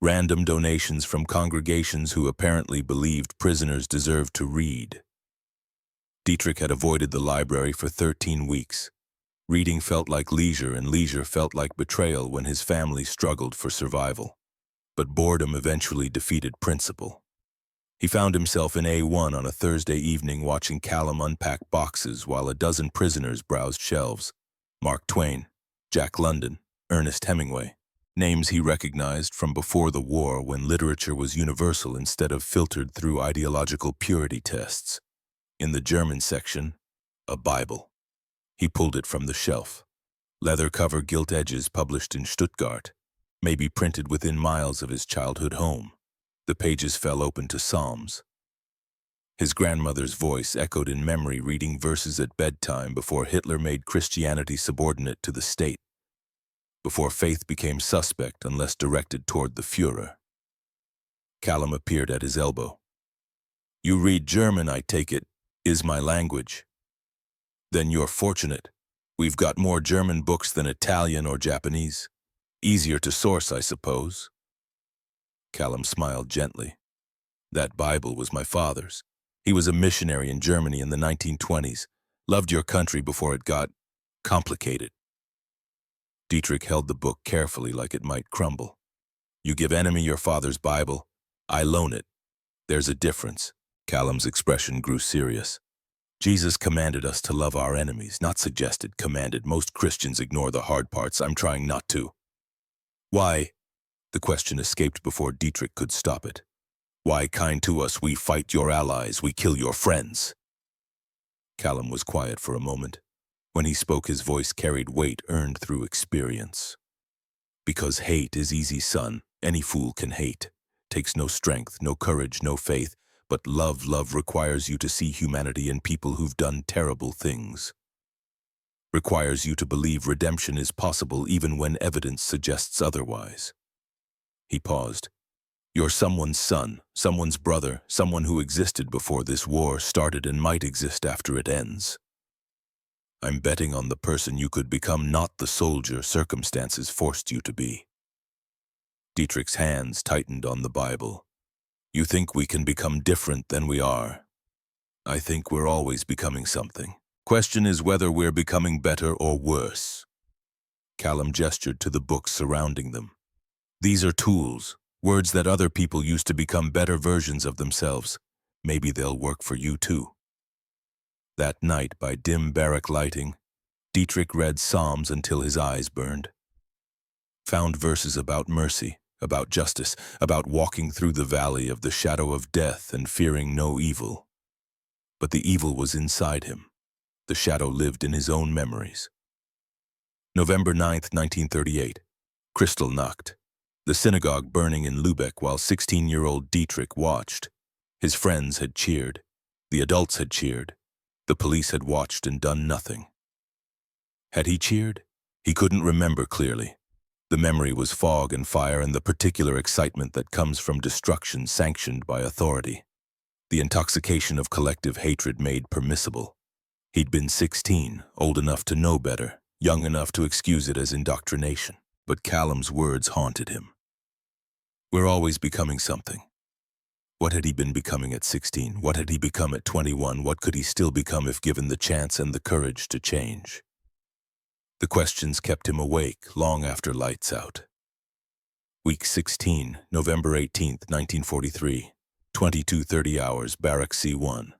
Random donations from congregations who apparently believed prisoners deserved to read. Dietrich had avoided the library for 13 weeks. Reading felt like leisure, and leisure felt like betrayal when his family struggled for survival. But boredom eventually defeated principle. He found himself in A1 on a Thursday evening watching Callum unpack boxes while a dozen prisoners browsed shelves. Mark Twain, Jack London, Ernest Hemingway. Names he recognized from before the war, when literature was universal instead of filtered through ideological purity tests. In the German section, a Bible. He pulled it from the shelf. Leather cover, gilt edges, published in Stuttgart, maybe printed within miles of his childhood home. The pages fell open to Psalms. His grandmother's voice echoed in memory, reading verses at bedtime before Hitler made Christianity subordinate to the state, before faith became suspect unless directed toward the Führer. Callum appeared at his elbow. "You read German, I take it, is my language. Then you're fortunate. We've got more German books than Italian or Japanese. Easier to source, I suppose." Callum smiled gently. "That Bible was my father's. He was a missionary in Germany in the 1920s. Loved your country before it got complicated." Dietrich held the book carefully like it might crumble. "You give enemy your father's Bible, I loan it. There's a difference." Callum's expression grew serious. "Jesus commanded us to love our enemies, not suggested, commanded. Most Christians ignore the hard parts. I'm trying not to." "Why?" The question escaped before Dietrich could stop it. "Why kind to us? We fight your allies, we kill your friends." Callum was quiet for a moment. When he spoke, his voice carried weight earned through experience. "Because hate is easy, son. Any fool can hate. Takes no strength, no courage, no faith. But love requires you to see humanity in people who've done terrible things. Requires you to believe redemption is possible even when evidence suggests otherwise." He paused. "You're someone's son, someone's brother, someone who existed before this war started and might exist after it ends. I'm betting on the person you could become, not the soldier circumstances forced you to be." Dietrich's hands tightened on the Bible. "You think we can become different than we are? I think we're always becoming something. Question is whether we're becoming better or worse." Callum gestured to the books surrounding them. "These are tools, words that other people use to become better versions of themselves. Maybe they'll work for you too." That night, by dim barrack lighting, Dietrich read Psalms until his eyes burned. Found verses about mercy, about justice, about walking through the valley of the shadow of death and fearing no evil. But the evil was inside him. The shadow lived in his own memories. November 9th, 1938. Kristallnacht. The synagogue burning in Lübeck while 16-year-old Dietrich watched. His friends had cheered. The adults had cheered. The police had watched and done nothing. Had he cheered? He couldn't remember clearly. The memory was fog and fire and the particular excitement that comes from destruction sanctioned by authority. The intoxication of collective hatred made permissible. He'd been 16, old enough to know better, young enough to excuse it as indoctrination. But Callum's words haunted him. We're always becoming something. What had he been becoming at 16? What had he become at 21? What could he still become if given the chance and the courage to change? The questions kept him awake long after lights out. Week 16, November 18th, 1943, 22:30 hours, Barrack C1.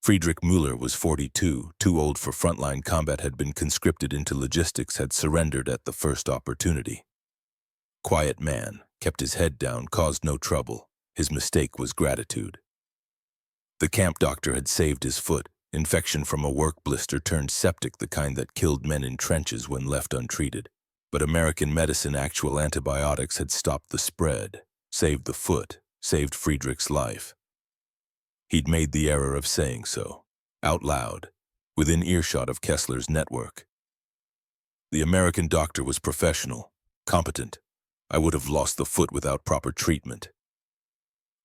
Friedrich Müller was 42, too old for frontline combat, had been conscripted into logistics, had surrendered at the first opportunity. Quiet man, kept his head down, caused no trouble. His mistake was gratitude. The camp doctor had saved his foot. Infection from a work blister turned septic, the kind that killed men in trenches when left untreated. But American medicine, actual antibiotics, had stopped the spread, saved the foot, saved Friedrich's life. He'd made the error of saying so, out loud, within earshot of Kessler's network. The American doctor was professional, competent. I would have lost the foot without proper treatment.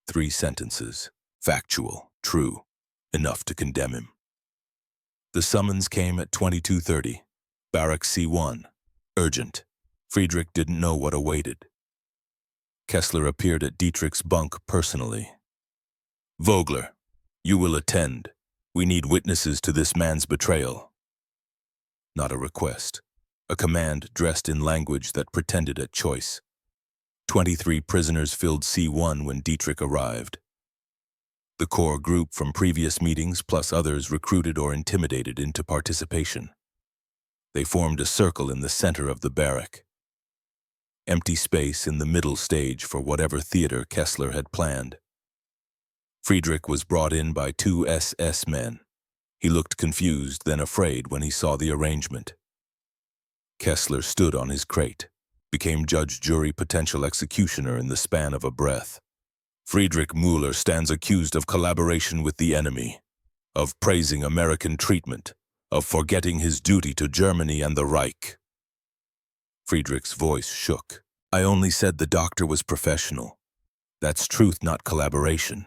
3 sentences, factual, true, enough to condemn him. The summons came at 22:30. Barrack C1. Urgent. Friedrich didn't know what awaited. Kessler appeared at Dietrich's bunk personally. Vogler, you will attend. We need witnesses to this man's betrayal. Not a request. A command dressed in language that pretended at choice. 23 prisoners filled C1 when Dietrich arrived. The core group from previous meetings plus others recruited or intimidated into participation. They formed a circle in the center of the barrack. Empty space in the middle stage for whatever theater Kessler had planned. Friedrich was brought in by 2 SS men. He looked confused, then afraid when he saw the arrangement. Kessler stood on his crate, became judge, jury, potential executioner in the span of a breath. Friedrich Müller stands accused of collaboration with the enemy, of praising American treatment, of forgetting his duty to Germany and the Reich. Friedrich's voice shook. I only said the doctor was professional. That's truth, not collaboration.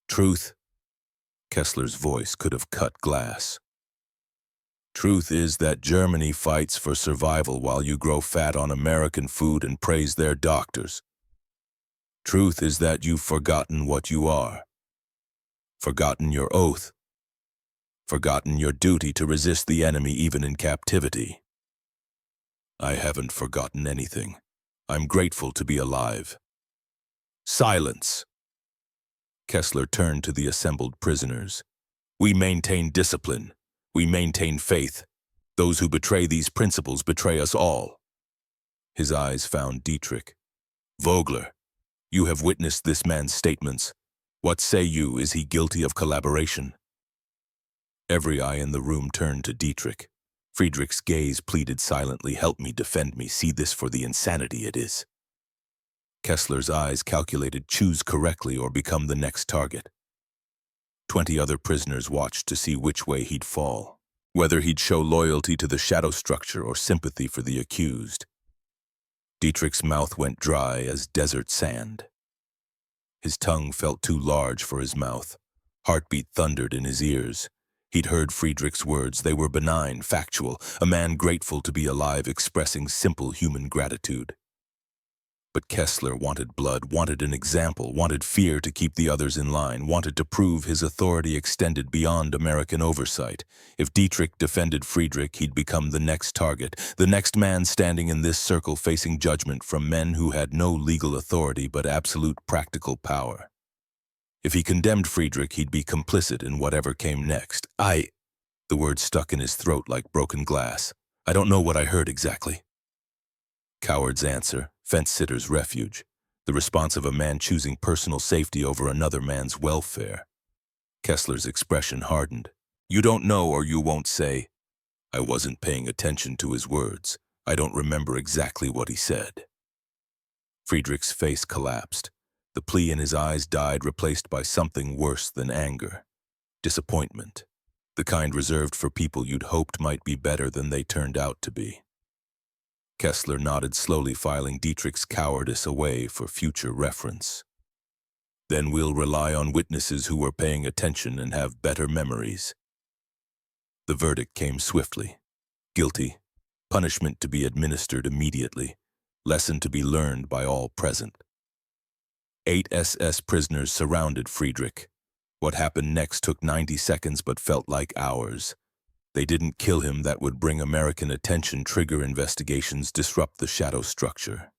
Truth? Kessler's voice could have cut glass. Truth is that Germany fights for survival while you grow fat on American food and praise their doctors. Truth is that you've forgotten what you are. Forgotten your oath. Forgotten your duty to resist the enemy even in captivity. I haven't forgotten anything. I'm grateful to be alive. Silence! Kessler turned to the assembled prisoners. We maintain discipline. We maintain faith. Those who betray these principles betray us all. His eyes found Dietrich. Vogler, you have witnessed this man's statements. What say you, is he guilty of collaboration? Every eye in the room turned to Dietrich. Friedrich's gaze pleaded silently, help me, defend me, see this for the insanity it is. Kessler's eyes calculated, choose correctly or become the next target. 20 other prisoners watched to see which way he'd fall, whether he'd show loyalty to the shadow structure or sympathy for the accused. Dietrich's mouth went dry as desert sand. His tongue felt too large for his mouth. Heartbeat thundered in his ears. He'd heard Friedrich's words. They were benign, factual, a man grateful to be alive, expressing simple human gratitude. But Kessler wanted blood, wanted an example, wanted fear to keep the others in line, wanted to prove his authority extended beyond American oversight. If Dietrich defended Friedrich, he'd become the next target, the next man standing in this circle facing judgment from men who had no legal authority but absolute practical power. If he condemned Friedrich, he'd be complicit in whatever came next. The word stuck in his throat like broken glass. I don't know what I heard exactly. Coward's answer, fence-sitter's refuge, the response of a man choosing personal safety over another man's welfare. Kessler's expression hardened. You don't know or you won't say. I wasn't paying attention to his words. I don't remember exactly what he said. Friedrich's face collapsed. The plea in his eyes died, replaced by something worse than anger. Disappointment. The kind reserved for people you'd hoped might be better than they turned out to be. Kessler nodded slowly, filing Dietrich's cowardice away for future reference. Then we'll rely on witnesses who were paying attention and have better memories. The verdict came swiftly. Guilty. Punishment to be administered immediately. Lesson to be learned by all present. 8 SS prisoners surrounded Friedrich. What happened next took 90 seconds but felt like hours. They didn't kill him. That would bring American attention, trigger investigations, disrupt the shadow structure.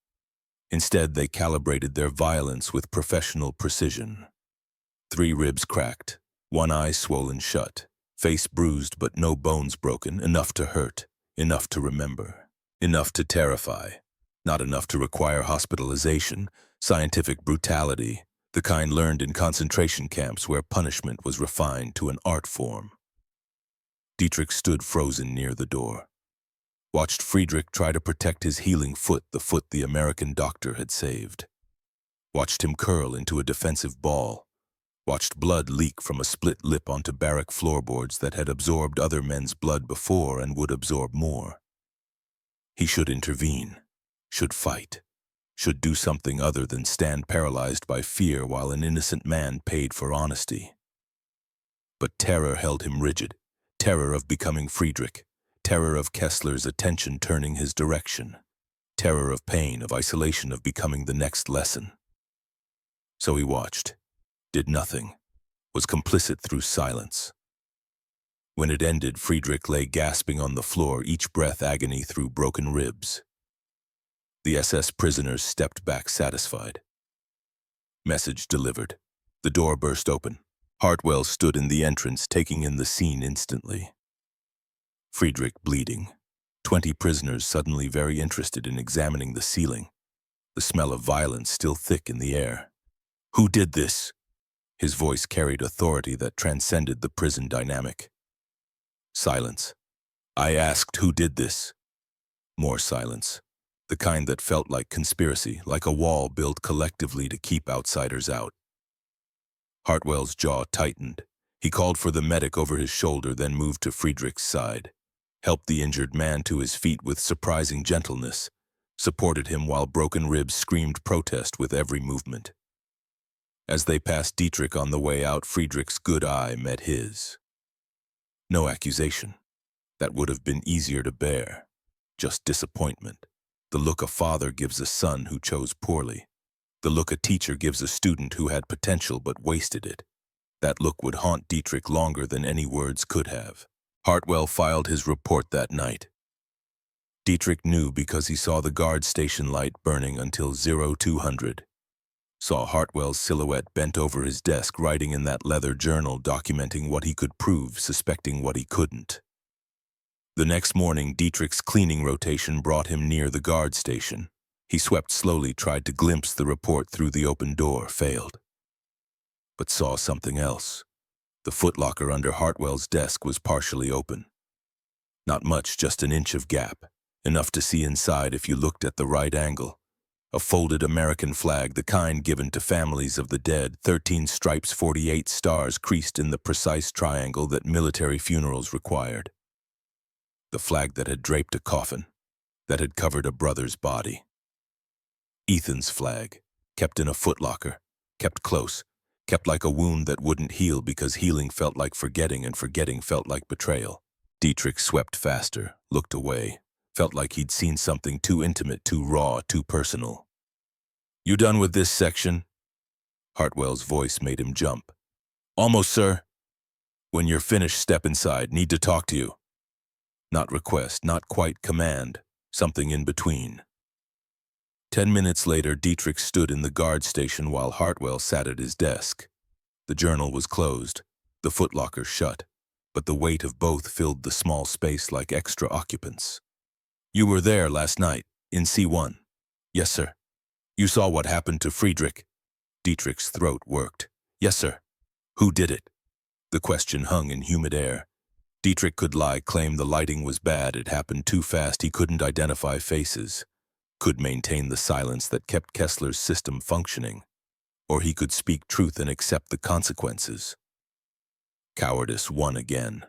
Instead, they calibrated their violence with professional precision. 3 ribs cracked, One eye swollen shut, face bruised but no bones broken, enough to hurt, enough to remember, enough to terrify, not enough to require hospitalization, scientific brutality, the kind learned in concentration camps where punishment was refined to an art form. Dietrich stood frozen near the door. Watched Friedrich try to protect his healing foot, the foot the American doctor had saved. Watched him curl into a defensive ball. Watched blood leak from a split lip onto barrack floorboards that had absorbed other men's blood before and would absorb more. He should intervene, should fight, should do something other than stand paralyzed by fear while an innocent man paid for honesty. But terror held him rigid, terror of becoming Friedrich, terror of Kessler's attention turning his direction, terror of pain, of isolation, of becoming the next lesson. So he watched, did nothing, was complicit through silence. When it ended, Friedrich lay gasping on the floor, each breath agony through broken ribs. The SS prisoners stepped back satisfied. Message delivered. The door burst open. Hartwell stood in the entrance, taking in the scene instantly. Friedrich bleeding. 20 prisoners suddenly very interested in examining the ceiling. The smell of violence still thick in the air. Who did this? His voice carried authority that transcended the prison dynamic. Silence. I asked who did this. More silence. The kind that felt like conspiracy, like a wall built collectively to keep outsiders out. Hartwell's jaw tightened. He called for the medic over his shoulder, then moved to Friedrich's side. Helped the injured man to his feet with surprising gentleness. Supported him while broken ribs screamed protest with every movement. As they passed Dietrich on the way out, Friedrich's good eye met his. No accusation. That would have been easier to bear. Just disappointment. The look a father gives a son who chose poorly. The look a teacher gives a student who had potential but wasted it. That look would haunt Dietrich longer than any words could have. Hartwell filed his report that night. Dietrich knew because he saw the guard station light burning until 0200. Saw Hartwell's silhouette bent over his desk, writing in that leather journal, documenting what he could prove, suspecting what he couldn't. The next morning, Dietrich's cleaning rotation brought him near the guard station. He swept slowly, tried to glimpse the report through the open door, failed. But saw something else. The footlocker under Hartwell's desk was partially open. Not much, just an inch of gap, enough to see inside if you looked at the right angle. A folded American flag, the kind given to families of the dead, 13 stripes, 48 stars creased in the precise triangle that military funerals required. The flag that had draped a coffin, that had covered a brother's body. Ethan's flag, kept in a footlocker, kept close, kept like a wound that wouldn't heal because healing felt like forgetting and forgetting felt like betrayal. Dietrich swept faster, looked away, felt like he'd seen something too intimate, too raw, too personal. You done with this section? Hartwell's voice made him jump. Almost, sir. When you're finished, step inside. Need to talk to you. Not request, not quite command, something in between. 10 minutes later, Dietrich stood in the guard station while Hartwell sat at his desk. The journal was closed, the footlocker shut, but the weight of both filled the small space like extra occupants. You were there last night, in C1. Yes, sir. You saw what happened to Friedrich? Dietrich's throat worked. Yes, sir. Who did it? The question hung in humid air. Dietrich could lie, claim the lighting was bad, it happened too fast, he couldn't identify faces. Could maintain the silence that kept Kessler's system functioning. Or he could speak truth and accept the consequences. Cowardice won again.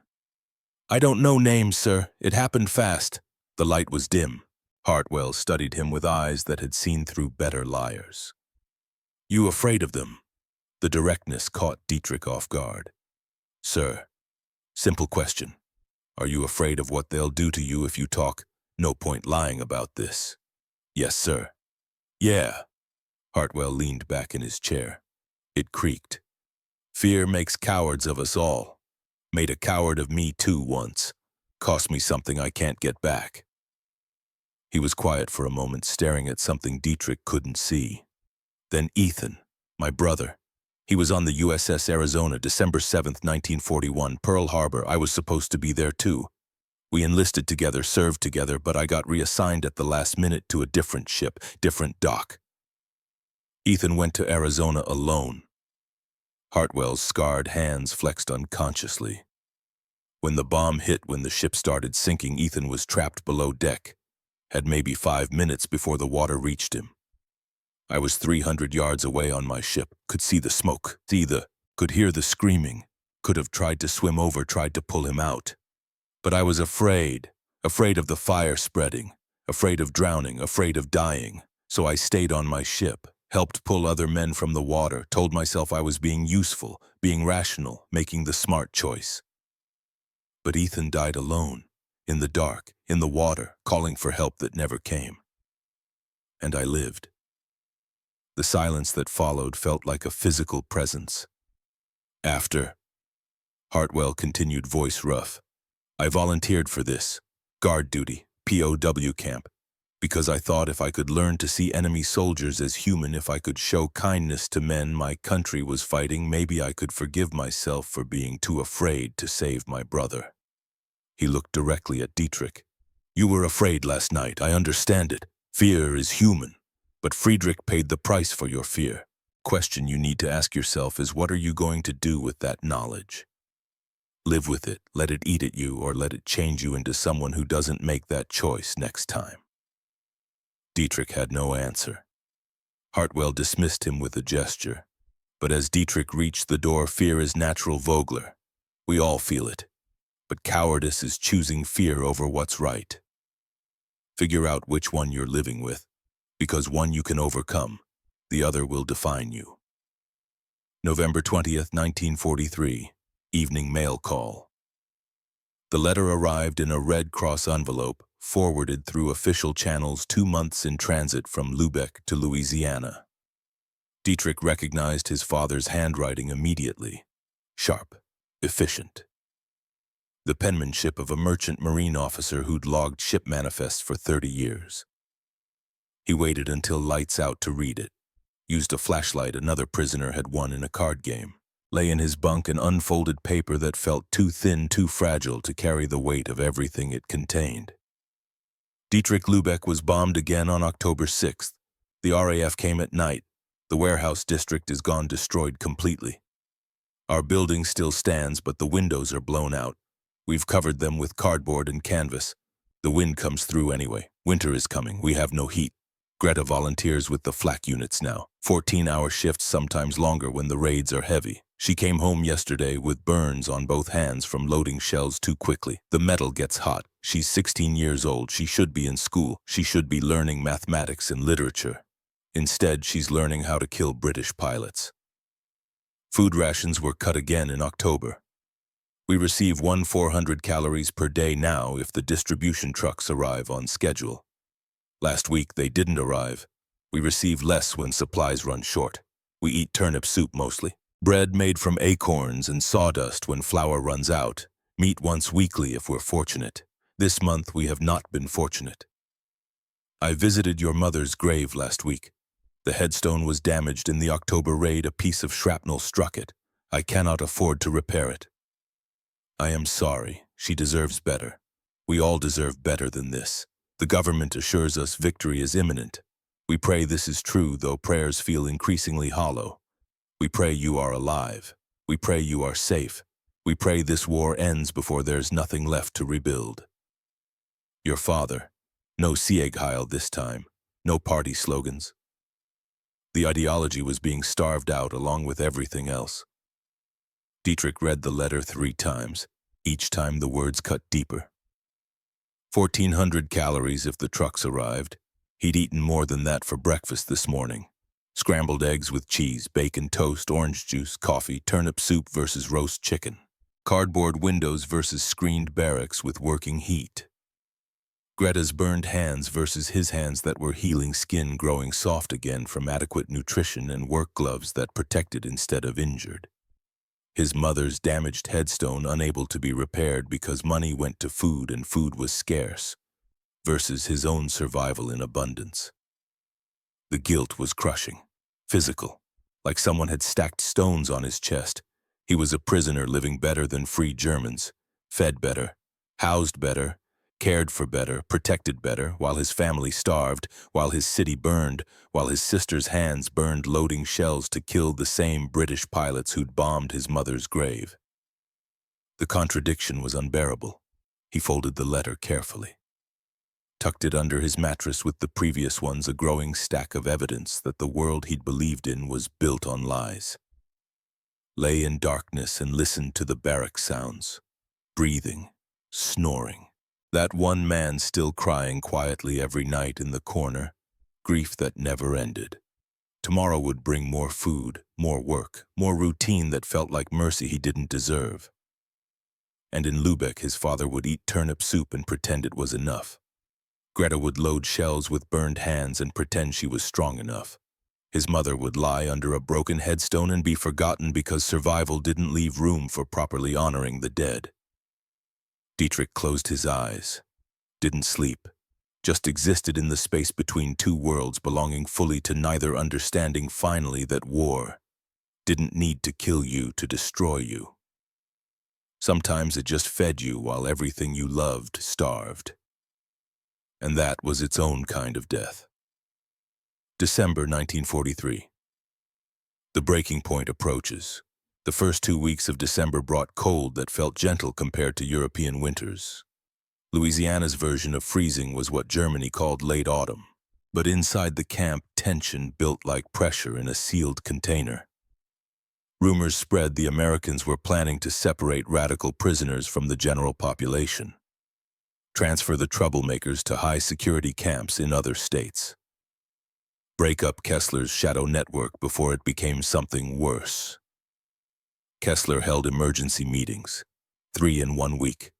I don't know names, sir. It happened fast. The light was dim. Hartwell studied him with eyes that had seen through better liars. You afraid of them? The directness caught Dietrich off guard. Sir, simple question. Are you afraid of what they'll do to you if you talk? No point lying about this. Yes, sir. Yeah. Hartwell leaned back in his chair. It creaked. Fear makes cowards of us all. Made a coward of me too once. Cost me something I can't get back. He was quiet for a moment, staring at something Dietrich couldn't see. Then Ethan, my brother. He was on the USS Arizona, December 7th, 1941, Pearl Harbor. I was supposed to be there too. We enlisted together, served together, but I got reassigned at the last minute to a different ship, different dock. Ethan went to Arizona alone. Hartwell's scarred hands flexed unconsciously. When the bomb hit, when the ship started sinking, Ethan was trapped below deck, had maybe 5 minutes before the water reached him. I was 300 yards away on my ship, could see the smoke, could hear the screaming, could have tried to swim over, tried to pull him out. But I was afraid of the fire spreading, afraid of drowning, afraid of dying. So I stayed on my ship, helped pull other men from the water, told myself I was being useful, being rational, making the smart choice. But Ethan died alone, in the dark, in the water, calling for help that never came. And I lived. The silence that followed felt like a physical presence. After, Hartwell continued, voice rough, I volunteered for this, guard duty, POW camp, because I thought if I could learn to see enemy soldiers as human, if I could show kindness to men my country was fighting, maybe I could forgive myself for being too afraid to save my brother. He looked directly at Dietrich. You were afraid last night, I understand it. Fear is human, but Friedrich paid the price for your fear. Question you need to ask yourself is, what are you going to do with that knowledge? Live with it, let it eat at you, or let it change you into someone who doesn't make that choice next time. Dietrich had no answer. Hartwell dismissed him with a gesture. But as Dietrich reached the door, fear is natural, Vogler. We all feel it. But cowardice is choosing fear over what's right. Figure out which one you're living with, because one you can overcome, the other will define you. November 20th, 1943, evening mail call. The letter arrived in a Red Cross envelope, forwarded through official channels, 2 months in transit from Lubeck to Louisiana. Dietrich recognized his father's handwriting immediately. Sharp, efficient. The penmanship of a merchant marine officer who'd logged ship manifests for 30 years. He waited until lights out to read it. Used a flashlight another prisoner had won in a card game. Lay in his bunk an unfolded paper that felt too thin, too fragile to carry the weight of everything it contained. Dietrich, Lubeck was bombed again on October 6th. The RAF came at night. The warehouse district is gone, destroyed completely. Our building still stands, but the windows are blown out. We've covered them with cardboard and canvas. The wind comes through anyway. Winter is coming. We have no heat. Greta volunteers with the flak units now. 14-hour shifts, sometimes longer when the raids are heavy. She came home yesterday with burns on both hands from loading shells too quickly. The metal gets hot. She's 16 years old. She should be in school. She should be learning mathematics and literature. Instead, she's learning how to kill British pilots. Food rations were cut again in October. We receive 400 calories per day now if the distribution trucks arrive on schedule. Last week they didn't arrive. We receive less when supplies run short. We eat turnip soup mostly. Bread made from acorns and sawdust when flour runs out. Meat once weekly if we're fortunate. This month we have not been fortunate. I visited your mother's grave last week. The headstone was damaged in the October raid. A piece of shrapnel struck it. I cannot afford to repair it. I am sorry. She deserves better. We all deserve better than this. The government assures us victory is imminent. We pray this is true, though prayers feel increasingly hollow. We pray you are alive. We pray you are safe. We pray this war ends before there's nothing left to rebuild. Your father. No Sieg Heil this time. No party slogans. The ideology was being starved out along with everything else. Dietrich read the letter 3 times. Each time the words cut deeper. 1,400 calories if the trucks arrived. He'd eaten more than that for breakfast this morning. Scrambled eggs with cheese, bacon, toast, orange juice, coffee, turnip soup versus roast chicken. Cardboard windows versus screened barracks with working heat. Greta's burned hands versus his hands that were healing, skin growing soft again from adequate nutrition, and work gloves that protected instead of injured. His mother's damaged headstone unable to be repaired because money went to food and food was scarce, versus his own survival in abundance. The guilt was crushing, physical. like someone had stacked stones on his chest. He was a prisoner living better than free Germans, fed better, housed better, cared for better, protected better, while his family starved, while his city burned, while his sister's hands burned loading shells to kill the same British pilots who'd bombed his mother's grave. The contradiction was unbearable. He folded the letter carefully, tucked it under his mattress with the previous ones, a growing stack of evidence that the world he'd believed in was built on lies. Lay in darkness and listened to the barrack sounds, breathing, snoring. That one man still crying quietly every night in the corner, grief that never ended. Tomorrow would bring more food, more work, more routine that felt like mercy he didn't deserve. And in Lübeck, his father would eat turnip soup and pretend it was enough. Greta would load shells with burned hands and pretend she was strong enough. His mother would lie under a broken headstone and be forgotten because survival didn't leave room for properly honoring the dead. Dietrich closed his eyes, didn't sleep, just existed in the space between two worlds, belonging fully to neither, understanding finally that war didn't need to kill you to destroy you. Sometimes it just fed you while everything you loved starved. And that was its own kind of death. December 1943. The breaking point approaches. The first 2 weeks of December brought cold that felt gentle compared to European winters. Louisiana's version of freezing was what Germany called late autumn. But inside the camp, tension built like pressure in a sealed container. Rumors spread the Americans were planning to separate radical prisoners from the general population, transfer the troublemakers to high-security camps in other states, break up Kessler's shadow network before it became something worse. Kessler held emergency meetings, 3 in 1 week.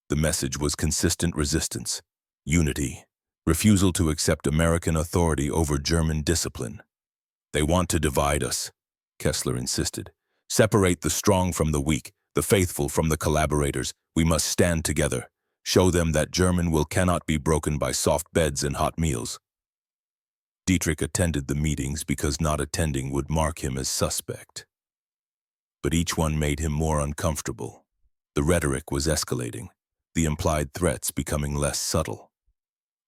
The message was consistent resistance, unity, refusal to accept American authority over German discipline. They want to divide us, Kessler insisted. Separate the strong from the weak, the faithful from the collaborators. We must stand together. Show them that German will cannot be broken by soft beds and hot meals. Dietrich attended the meetings because not attending would mark him as suspect. But each one made him more uncomfortable. The rhetoric was escalating, the implied threats becoming less subtle.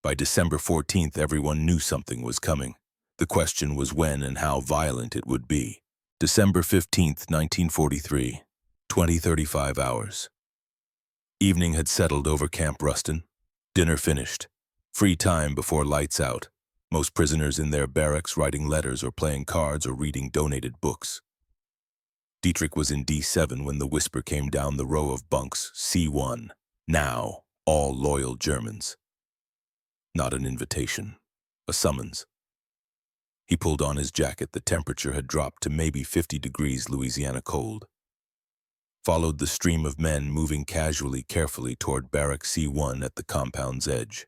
By December 14th, everyone knew something was coming. The question was when and how violent it would be. December 15th, 1943, 20:35 hours. Evening had settled over Camp Ruston. Dinner finished. Free time before lights out. Most prisoners in their barracks writing letters or playing cards or reading donated books. Dietrich was in D7 when the whisper came down the row of bunks, C1. Now, all loyal Germans. Not an invitation, a summons. He pulled on his jacket. The temperature had dropped to maybe 50 degrees Louisiana cold. Followed the stream of men moving casually, carefully toward Barrack C1 at the compound's edge.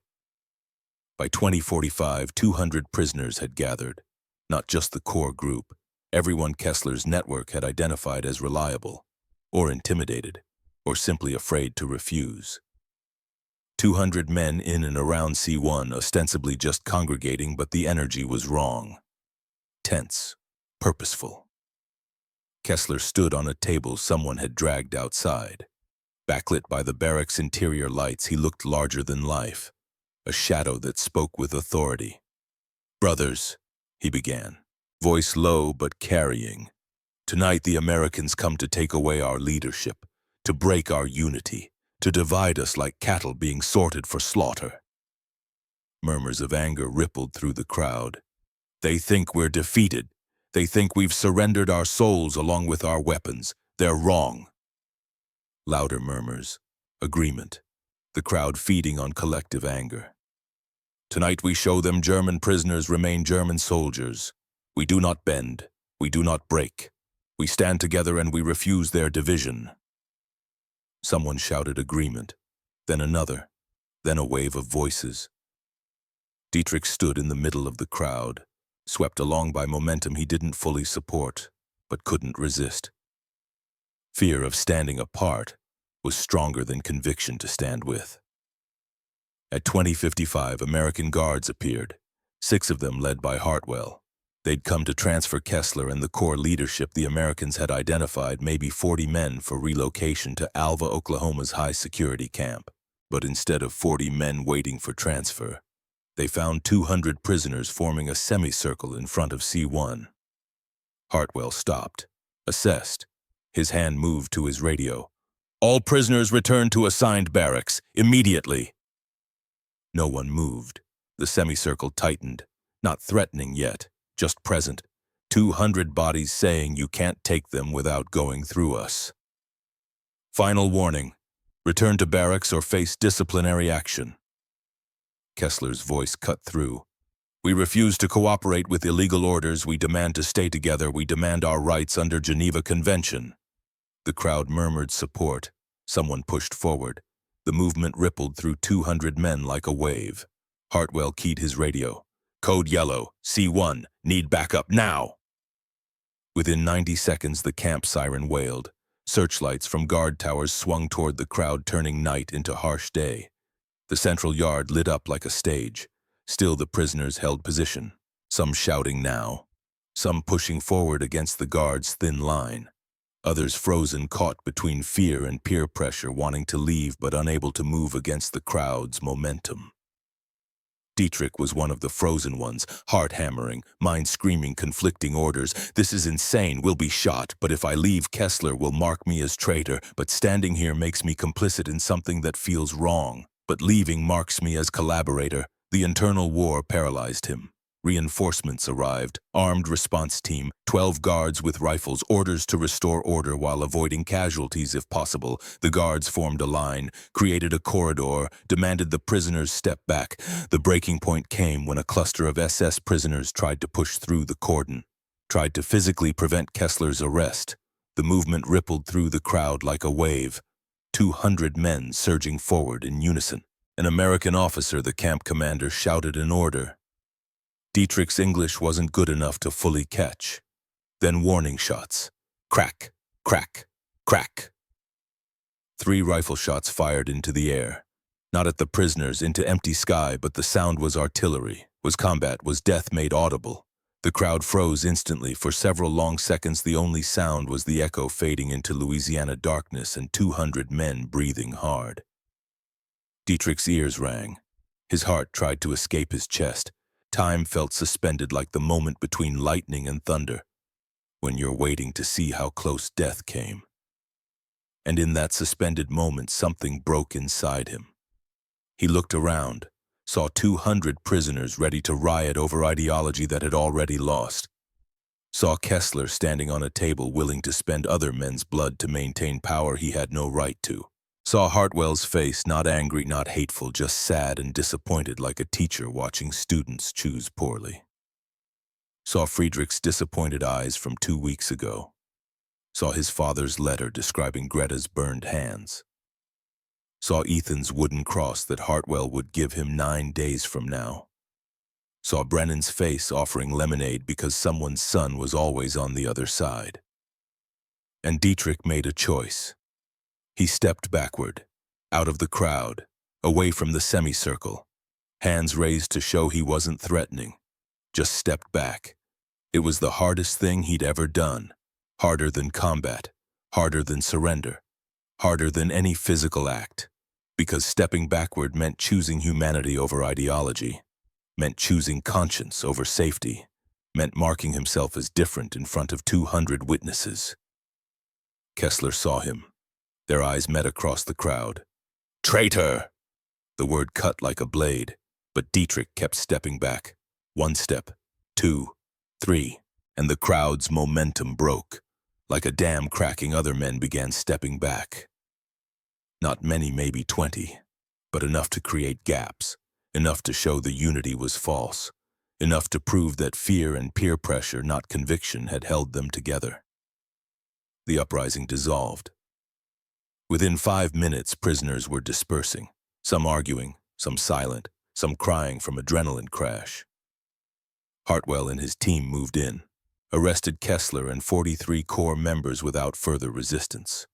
By 2045, 200 prisoners had gathered, not just the core group. Everyone Kessler's network had identified as reliable, or intimidated, or simply afraid to refuse. 200 men in and around C1, ostensibly just congregating, but the energy was wrong. Tense, purposeful. Kessler stood on a table someone had dragged outside. Backlit by the barrack's interior lights, he looked larger than life, a shadow that spoke with authority. "Brothers," he began, voice low but carrying. "Tonight the Americans come to take away our leadership, to break our unity, to divide us like cattle being sorted for slaughter." Murmurs of anger rippled through the crowd. "They think we're defeated. They think we've surrendered our souls along with our weapons. They're wrong." Louder murmurs. Agreement. The crowd feeding on collective anger. "Tonight we show them German prisoners remain German soldiers. We do not bend. We do not break. We stand together and we refuse their division." Someone shouted agreement, then another, then a wave of voices. Dietrich stood in the middle of the crowd, swept along by momentum he didn't fully support, but couldn't resist. Fear of standing apart was stronger than conviction to stand with. At 20:55, American guards appeared, 6 of them led by Hartwell. They'd come to transfer Kessler and the core leadership the Americans had identified, maybe 40 men, for relocation to Alva, Oklahoma's high-security camp. But instead of 40 men waiting for transfer, they found 200 prisoners forming a semicircle in front of C1. Hartwell stopped, assessed. His hand moved to his radio. "All prisoners return to assigned barracks, immediately." No one moved. The semicircle tightened, not threatening yet, just present. 200 bodies saying you can't take them without going through us. "Final warning. Return to barracks or face disciplinary action." Kessler's voice cut through. "We refuse to cooperate with illegal orders. We demand to stay together. We demand our rights under Geneva Convention." The crowd murmured support. Someone pushed forward. The movement rippled through 200 men like a wave. Hartwell keyed his radio. "Code yellow, C1, need backup now." Within 90 seconds, the camp siren wailed. Searchlights from guard towers swung toward the crowd, turning night into harsh day. The central yard lit up like a stage. Still the prisoners held position, some shouting now, some pushing forward against the guards' thin line, others frozen, caught between fear and peer pressure, wanting to leave but unable to move against the crowd's momentum. Dietrich was one of the frozen ones, heart hammering, mind screaming conflicting orders. "This is insane, we'll be shot, but if I leave, Kessler will mark me as traitor, but standing here makes me complicit in something that feels wrong, but leaving marks me as collaborator." The internal war paralyzed him. Reinforcements arrived, armed response team, 12 guards with rifles, orders to restore order while avoiding casualties if possible. The guards formed a line, created a corridor, demanded the prisoners step back. The breaking point came when a cluster of SS prisoners tried to push through the cordon, tried to physically prevent Kessler's arrest. The movement rippled through the crowd like a wave. 200 men surging forward in unison. An American officer, the camp commander, shouted an order. Dietrich's English wasn't good enough to fully catch. Then warning shots. Crack, crack, crack. 3 rifle shots fired into the air. Not at the prisoners, into empty sky, but the sound was artillery, was combat, was death made audible. The crowd froze instantly. For several long seconds, the only sound was the echo fading into Louisiana darkness and 200 men breathing hard. Dietrich's ears rang. His heart tried to escape his chest. Time felt suspended, like the moment between lightning and thunder, when you're waiting to see how close death came. And in that suspended moment, something broke inside him. He looked around, saw 200 prisoners ready to riot over ideology that had already lost. Saw Kessler standing on a table, willing to spend other men's blood to maintain power he had no right to. Saw Hartwell's face, not angry, not hateful, just sad and disappointed, like a teacher watching students choose poorly. Saw Friedrich's disappointed eyes from 2 weeks ago. Saw his father's letter describing Greta's burned hands. Saw Ethan's wooden cross that Hartwell would give him 9 days from now. Saw Brennan's face offering lemonade because someone's son was always on the other side. And Dietrich made a choice. He stepped backward, out of the crowd, away from the semicircle, hands raised to show he wasn't threatening, just stepped back. It was the hardest thing he'd ever done, harder than combat, harder than surrender, harder than any physical act, because stepping backward meant choosing humanity over ideology, meant choosing conscience over safety, meant marking himself as different in front of 200 witnesses. Kessler saw him. Their eyes met across the crowd. "Traitor!" The word cut like a blade, but Dietrich kept stepping back. 1 step, 2, 3, and the crowd's momentum broke. Like a dam cracking, other men began stepping back. Not many, maybe 20, but enough to create gaps, enough to show the unity was false, enough to prove that fear and peer pressure, not conviction, had held them together. The uprising dissolved. Within 5 minutes, prisoners were dispersing, some arguing, some silent, some crying from adrenaline crash. Hartwell and his team moved in, arrested Kessler and 43 core members without further resistance,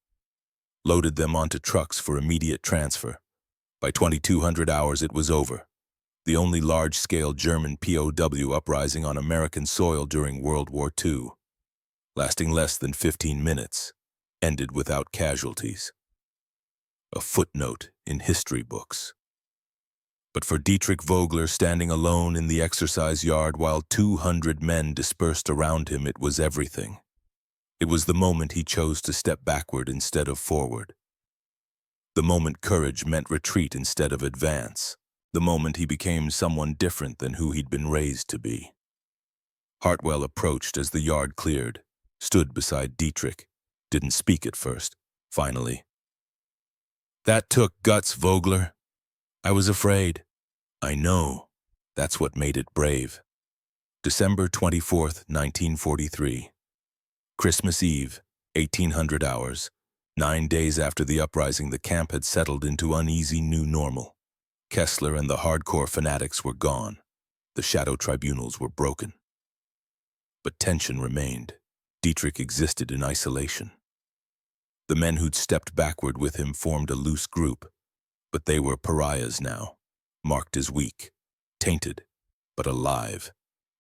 loaded them onto trucks for immediate transfer. By 2200 hours, it was over. the only large-scale German POW uprising on American soil during World War II, lasting less than 15 minutes, ended without casualties. A footnote in history books. But for Dietrich Vogler, standing alone in the exercise yard while 200 men dispersed around him, it was everything. It was the moment he chose to step backward instead of forward. The moment courage meant retreat instead of advance. The moment he became someone different than who he'd been raised to be. Hartwell approached as the yard cleared, stood beside Dietrich, didn't speak at first, finally. "That took guts, Vogler. I was afraid." "I know. That's what made it brave." December 24th, 1943. Christmas Eve, 1800 hours. 9 days after the uprising, the camp had settled into uneasy new normal. Kessler and the hardcore fanatics were gone. The shadow tribunals were broken. But tension remained. Dietrich existed in isolation. The men who'd stepped backward with him formed a loose group, but they were pariahs now, marked as weak, tainted, but alive,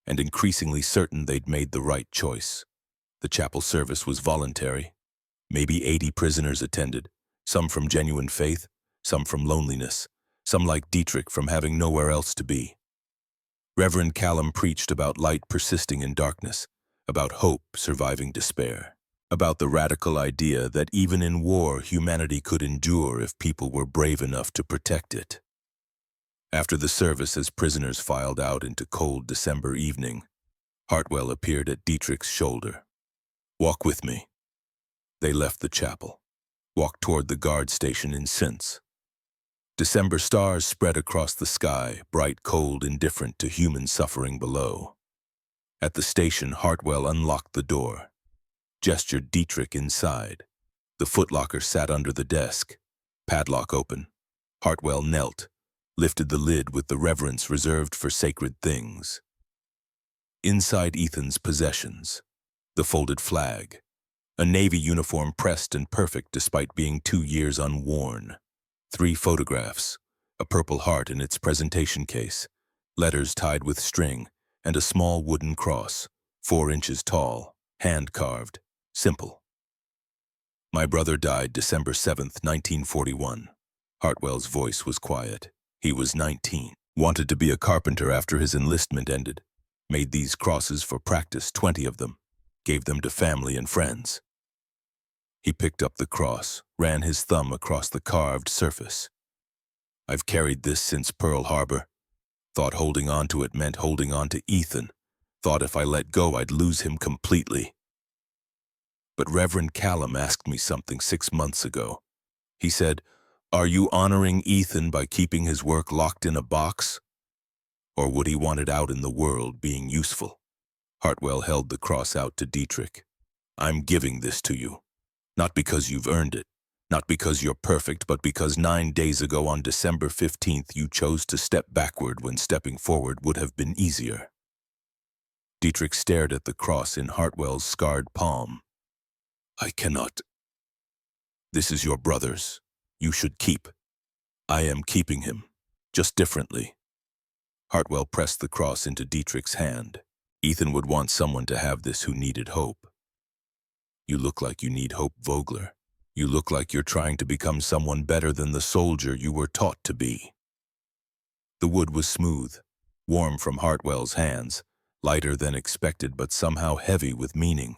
and increasingly certain they'd made the right choice. The chapel service was voluntary. Maybe 80 prisoners attended, some from genuine faith, some from loneliness, some like Dietrich from having nowhere else to be. Reverend Callum preached about light persisting in darkness, about hope surviving despair, about the radical idea that even in war humanity could endure if people were brave enough to protect it. After the service, as prisoners filed out into cold December evening, Hartwell appeared at Dietrich's shoulder. "Walk with me." They left the chapel, walked toward the guard station in Sins. December stars spread across the sky, bright, cold, indifferent to human suffering below. At the station, Hartwell unlocked the door, gestured Dietrich inside. The footlocker sat under the desk, padlock open. Hartwell knelt, lifted the lid with the reverence reserved for sacred things. Inside Ethan's possessions, the folded flag, a Navy uniform pressed and perfect despite being 2 years unworn. 3 photographs, a Purple Heart in its presentation case, letters tied with string, and a small wooden cross, 4 inches tall, hand-carved, simple. "My brother died December 7th, 1941. Hartwell's voice was quiet. He was 19. Wanted to be a carpenter after his enlistment ended. Made these crosses for practice, 20 of them. Gave them to family and friends." He picked up the cross, ran his thumb across the carved surface. "I've carried this since Pearl Harbor. Thought holding on to it meant holding on to Ethan. Thought if I let go, I'd lose him completely. But Reverend Callum asked me something 6 months ago. He said, 'Are you honoring Ethan by keeping his work locked in a box? Or would he want it out in the world, being useful?' Hartwell held the cross out to Dietrich. 'I'm giving this to you. Not because you've earned it, not because you're perfect, but because 9 days ago on December 15th you chose to step backward when stepping forward would have been easier.'" Dietrich stared at the cross in Hartwell's scarred palm. "I cannot. This is your brother's. You should keep. I am keeping him, just differently." Hartwell pressed the cross into Dietrich's hand. "Ethan would want someone to have this who needed hope." "You look like you need hope, Vogler. You look like you're trying to become someone better than the soldier you were taught to be." The wood was smooth, warm from Hartwell's hands, lighter than expected but somehow heavy with meaning.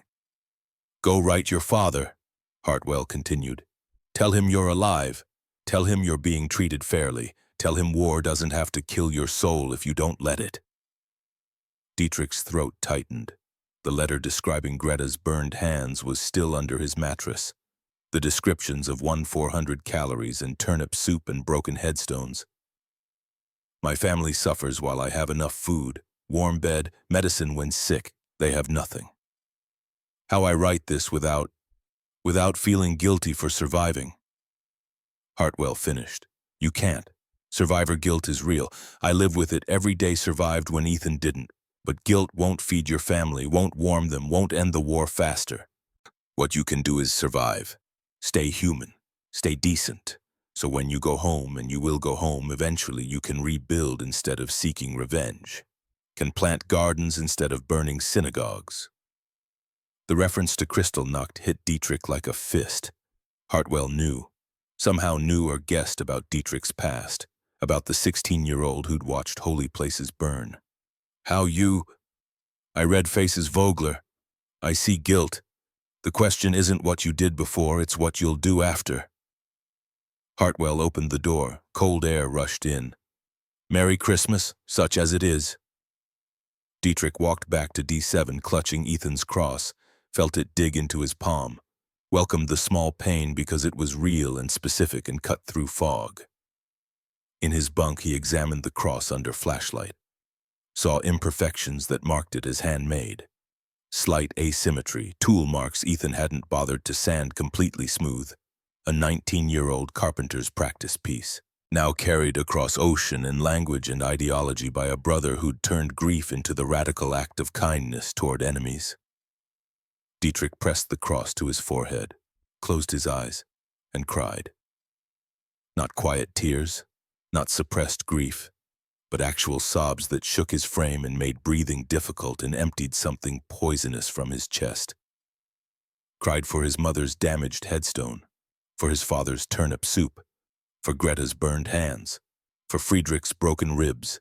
"Go write your father," Hartwell continued. "Tell him you're alive. Tell him you're being treated fairly. Tell him war doesn't have to kill your soul if you don't let it." Dietrich's throat tightened. The letter describing Greta's burned hands was still under his mattress. The descriptions of 400 calories and turnip soup and broken headstones. "My family suffers while I have enough food, warm bed, medicine when sick. They have nothing. How I write this without feeling guilty for surviving." Hartwell finished. "You can't. Survivor guilt is real. I live with it every day. Survived when Ethan didn't. But guilt won't feed your family, won't warm them, won't end the war faster. What you can do is survive. Stay human. Stay decent. So when you go home, and you will go home eventually, you can rebuild instead of seeking revenge, can plant gardens instead of burning synagogues. The reference to Kristallnacht hit Dietrich like a fist. Hartwell knew, somehow knew or guessed about Dietrich's past, about the 16-year-old who'd watched holy places burn. I read faces, Vogler. I see guilt. The question isn't what you did before, it's what you'll do after. Hartwell opened the door. Cold air rushed in. Merry Christmas, such as it is. Dietrich walked back to D7, clutching Ethan's cross, felt it dig into his palm, welcomed the small pain because it was real and specific and cut through fog. In his bunk, he examined the cross under flashlight, saw imperfections that marked it as handmade. Slight asymmetry, tool marks Ethan hadn't bothered to sand completely smooth. A 19-year-old carpenter's practice piece, now carried across ocean and language and ideology by a brother who'd turned grief into the radical act of kindness toward enemies. Dietrich pressed the cross to his forehead, closed his eyes, and cried. Not quiet tears, not suppressed grief, but actual sobs that shook his frame and made breathing difficult and emptied something poisonous from his chest. Cried for his mother's damaged headstone, for his father's turnip soup, for Greta's burned hands, for Friedrich's broken ribs,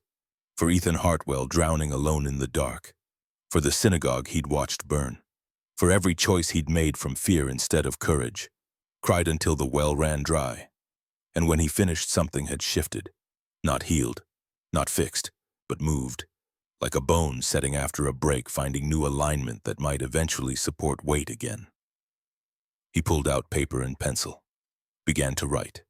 for Ethan Hartwell drowning alone in the dark, for the synagogue he'd watched burn, for every choice he'd made from fear instead of courage. Cried until the well ran dry. And when he finished, something had shifted, not healed, not fixed, but moved, like a bone setting after a break, finding new alignment that might eventually support weight again. He pulled out paper and pencil, began to write.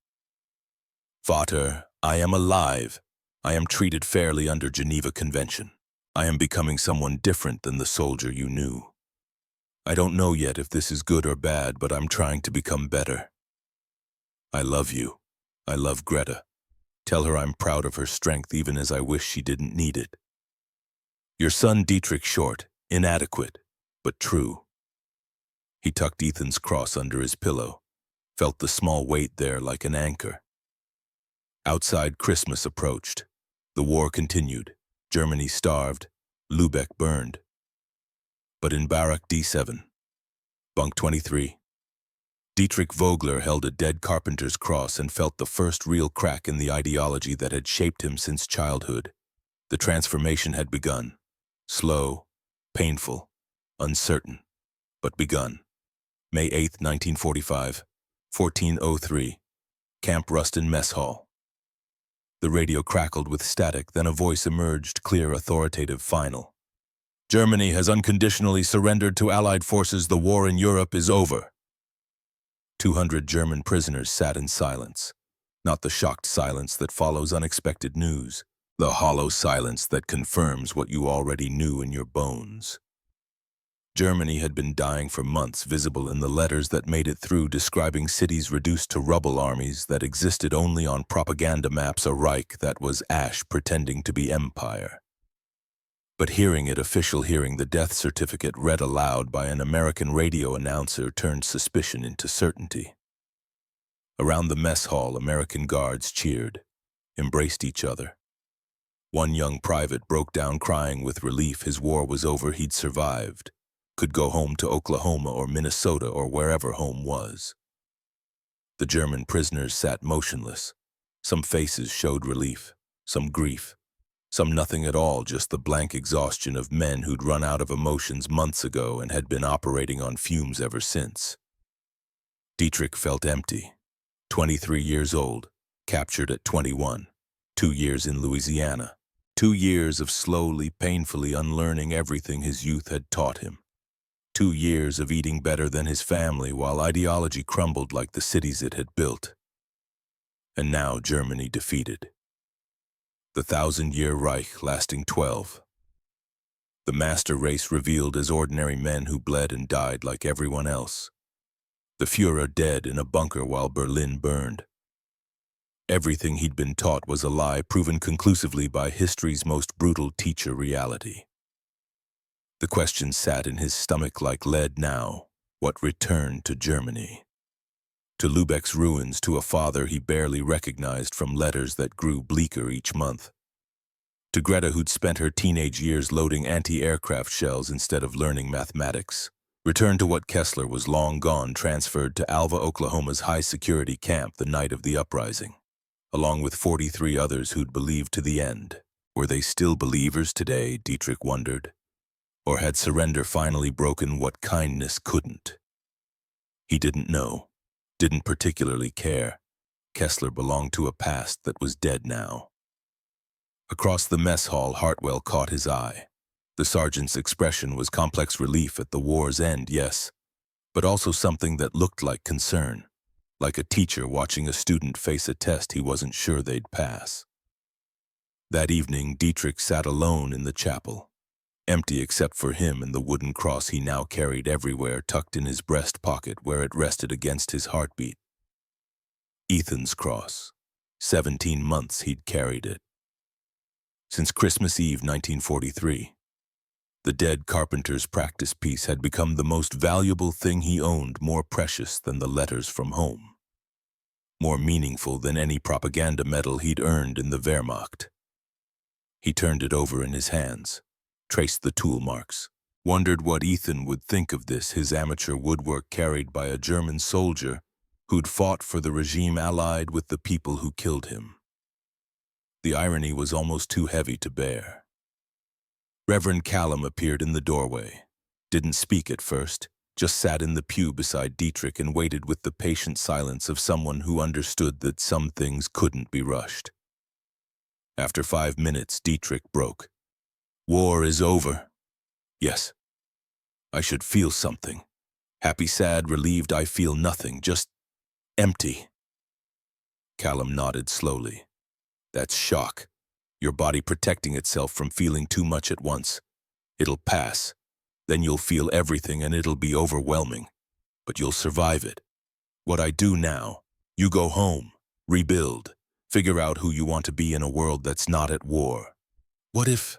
Vater, I am alive. I am treated fairly under Geneva Convention. I am becoming someone different than the soldier you knew. I don't know yet if this is good or bad, but I'm trying to become better. I love you. I love Greta. Tell her I'm proud of her strength even as I wish she didn't need it. Your son Dietrich short, inadequate, but true. He tucked Ethan's cross under his pillow, felt the small weight there like an anchor. Outside, Christmas approached. The war continued. Germany starved. Lübeck burned. But in Barrack D7, Bunk 23, Dietrich Vogler held a dead carpenter's cross and felt the first real crack in the ideology that had shaped him since childhood. The transformation had begun. Slow, painful, uncertain, but begun. May 8, 1945, 14:03, Camp Ruston Mess Hall. The radio crackled with static, then a voice emerged, clear, authoritative, final. Germany has unconditionally surrendered to Allied forces. The war in Europe is over. 200 German prisoners sat in silence. Not the shocked silence that follows unexpected news, the hollow silence that confirms what you already knew in your bones. Germany had been dying for months, visible in the letters that made it through, describing cities reduced to rubble, armies that existed only on propaganda maps, a Reich that was ash pretending to be empire. But hearing it, official hearing, the death certificate read aloud by an American radio announcer, turned suspicion into certainty. Around the mess hall, American guards cheered, embraced each other. One young private broke down crying with relief. His war was over, he'd survived. Could go home to Oklahoma or Minnesota or wherever home was. The German prisoners sat motionless. Some faces showed relief, some grief. Some nothing at all, just the blank exhaustion of men who'd run out of emotions months ago and had been operating on fumes ever since. Dietrich felt empty. 23 years old, captured at 21, 2 years in Louisiana, 2 years of slowly, painfully unlearning everything his youth had taught him. 2 years of eating better than his family while ideology crumbled like the cities it had built. And now Germany defeated. The 1,000-year Reich lasting 12. The master race revealed as ordinary men who bled and died like everyone else. The Führer dead in a bunker while Berlin burned. Everything he'd been taught was a lie, proven conclusively by history's most brutal teacher, reality. The question sat in his stomach like lead now. What returned to Germany? to Lübeck's ruins, to a father he barely recognized from letters that grew bleaker each month, to Greta, who'd spent her teenage years loading anti-aircraft shells instead of learning mathematics. Returned to what Kessler was long gone, transferred to Alva, Oklahoma's high-security camp the night of the uprising, along with 43 others who'd believed to the end. Were they still believers today, Dietrich wondered? Or had surrender finally broken what kindness couldn't? He didn't know, didn't particularly care. Kessler belonged to a past that was dead now. Across the mess hall, Hartwell caught his eye. The sergeant's expression was complex relief at the war's end, yes, but also something that looked like concern, like a teacher watching a student face a test he wasn't sure they'd pass. That evening, Dietrich sat alone in the chapel, empty except for him and the wooden cross he now carried everywhere, tucked in his breast pocket where it rested against his heartbeat. Ethan's cross. 17 months he'd carried it. Since Christmas Eve 1943, the dead carpenter's practice piece had become the most valuable thing he owned, more precious than the letters from home, more meaningful than any propaganda medal he'd earned in the Wehrmacht. He turned it over in his hands, traced the tool marks, wondered what Ethan would think of this, his amateur woodwork carried by a German soldier who'd fought for the regime allied with the people who killed him. The irony was almost too heavy to bear. Reverend Callum appeared in the doorway, didn't speak at first, just sat in the pew beside Dietrich and waited with the patient silence of someone who understood that some things couldn't be rushed. After 5 minutes, Dietrich broke. "War is over." "Yes." "I should feel something. Happy, sad, relieved, I feel nothing, just empty." Callum nodded slowly. "That's shock. Your body protecting itself from feeling too much at once. It'll pass. Then you'll feel everything and it'll be overwhelming. But you'll survive it. What I do now, you go home, rebuild, figure out who you want to be in a world that's not at war." "What if?"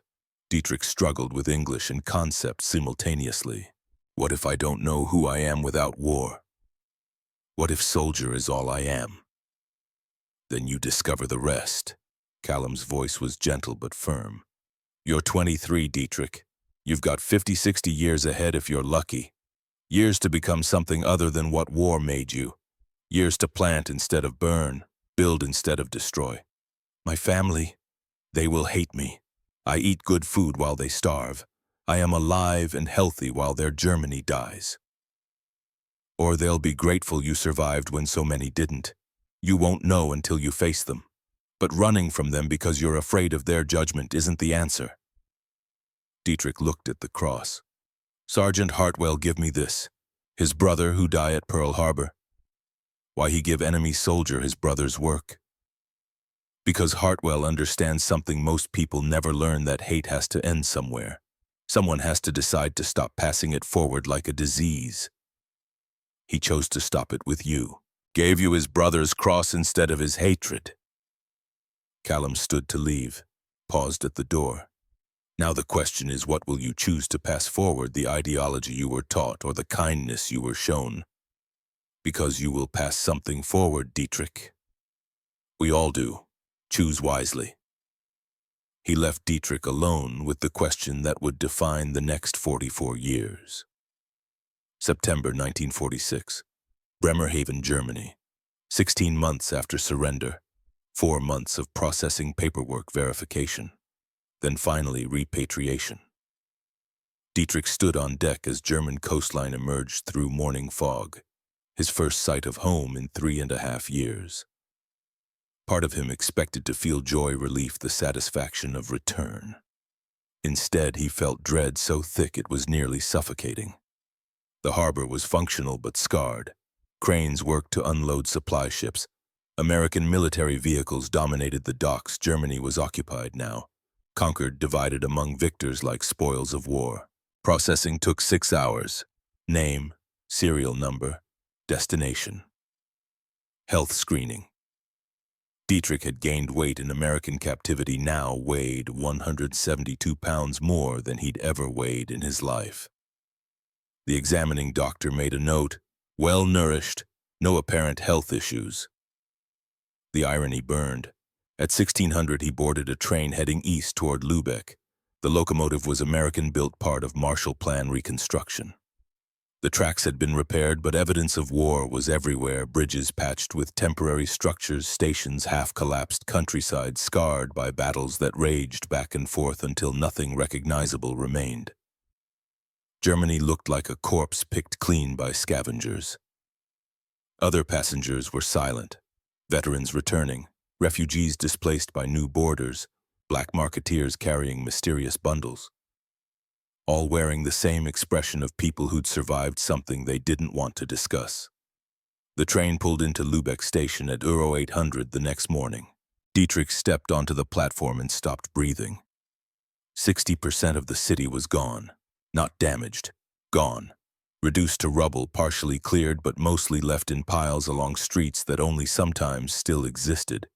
Dietrich struggled with English and concept simultaneously. "What if I don't know who I am without war? What if soldier is all I am?" "Then you discover the rest." Callum's voice was gentle but firm. "You're 23, Dietrich. You've got 50, 60 years ahead if you're lucky. Years to become something other than what war made you. Years to plant instead of burn, build instead of destroy. My family, they will hate me. I eat good food while they starve. I am alive and healthy while their Germany dies. Or they'll be grateful you survived when so many didn't. You won't know until you face them. But running from them because you're afraid of their judgment isn't the answer." Dietrich looked at the cross. "Sergeant Hartwell give me this. His brother who died at Pearl Harbor. Why he give enemy soldier his brother's work? Because Hartwell understands something most people never learn, that hate has to end somewhere. Someone has to decide to stop passing it forward like a disease. He chose to stop it with you. Gave you his brother's cross instead of his hatred." Callum stood to leave, paused at the door. "Now the question is, what will you choose to pass forward, the ideology you were taught or the kindness you were shown? Because you will pass something forward, Dietrich. We all do. Choose wisely." He left Dietrich alone with the question that would define the next 44 years. September 1946, Bremerhaven, Germany. 16 months after surrender. 4 months of processing paperwork verification, then finally repatriation. Dietrich stood on deck as German coastline emerged through morning fog, his first sight of home in 3.5 years. Part of him expected to feel joy, relief, the satisfaction of return. Instead, he felt dread so thick it was nearly suffocating. The harbor was functional but scarred. Cranes worked to unload supply ships. American military vehicles dominated the docks. Germany was occupied now, conquered, divided among victors like spoils of war. Processing took 6 hours. Name, serial number, destination. Health screening. Dietrich had gained weight in American captivity, now weighed 172 pounds more than he'd ever weighed in his life. The examining doctor made a note, well nourished, No apparent health issues. The irony burned. At 1600, he boarded a train heading east toward Lübeck. The locomotive was American-built part of Marshall Plan reconstruction. The tracks had been repaired, but evidence of war was everywhere, bridges patched with temporary structures, stations half-collapsed, countryside scarred by battles that raged back and forth until nothing recognizable remained. Germany looked like a corpse picked clean by scavengers. Other passengers were silent, veterans returning, refugees displaced by new borders, black marketeers carrying mysterious bundles, all wearing the same expression of people who'd survived something they didn't want to discuss. The train pulled into Lübeck station at Euro 800 the next morning. Dietrich stepped onto the platform and stopped breathing. 60% of the city was gone. Not damaged, gone. Reduced to rubble, partially cleared but mostly left in piles along streets that only sometimes still existed.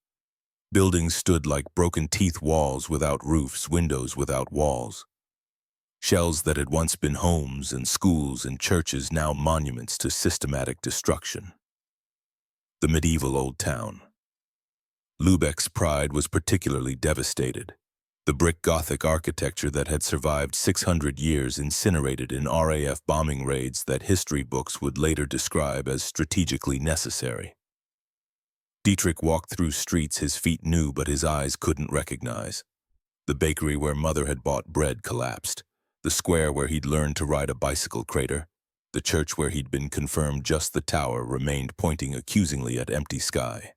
Buildings stood like broken teeth walls without roofs, windows without walls. Shells that had once been homes and schools and churches, now monuments to systematic destruction. The medieval old town. Lübeck's pride was particularly devastated. The brick Gothic architecture that had survived 600 years incinerated in RAF bombing raids that history books would later describe as strategically necessary. Dietrich walked through streets his feet knew but his eyes couldn't recognize. The bakery where Mother had bought bread collapsed. The square where he'd learned to ride a bicycle crater. The church where he'd been confirmed just the tower remained pointing accusingly at empty sky.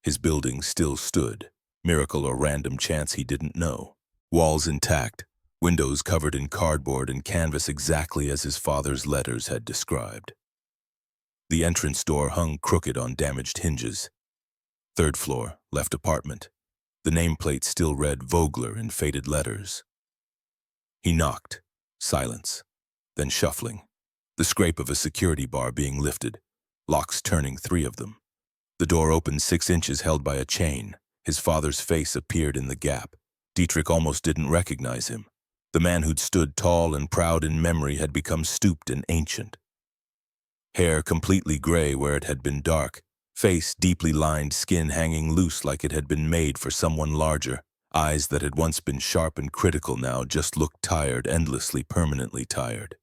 His building still stood. Miracle or random chance he didn't know. Walls intact, windows covered in cardboard and canvas exactly as his father's letters had described. The entrance door hung crooked on damaged hinges. Third floor, left apartment. The nameplate still read Vogler in faded letters. He knocked. Silence. Then shuffling. The scrape of a security bar being lifted. Locks turning, 3 of them. The door opened 6 inches held by a chain. His father's face appeared in the gap. Dietrich almost didn't recognize him. The man who'd stood tall and proud in memory had become stooped and ancient. Hair completely gray where it had been dark. Face deeply lined, skin hanging loose like it had been made for someone larger. Eyes that had once been sharp and critical now just looked tired, endlessly, permanently tired.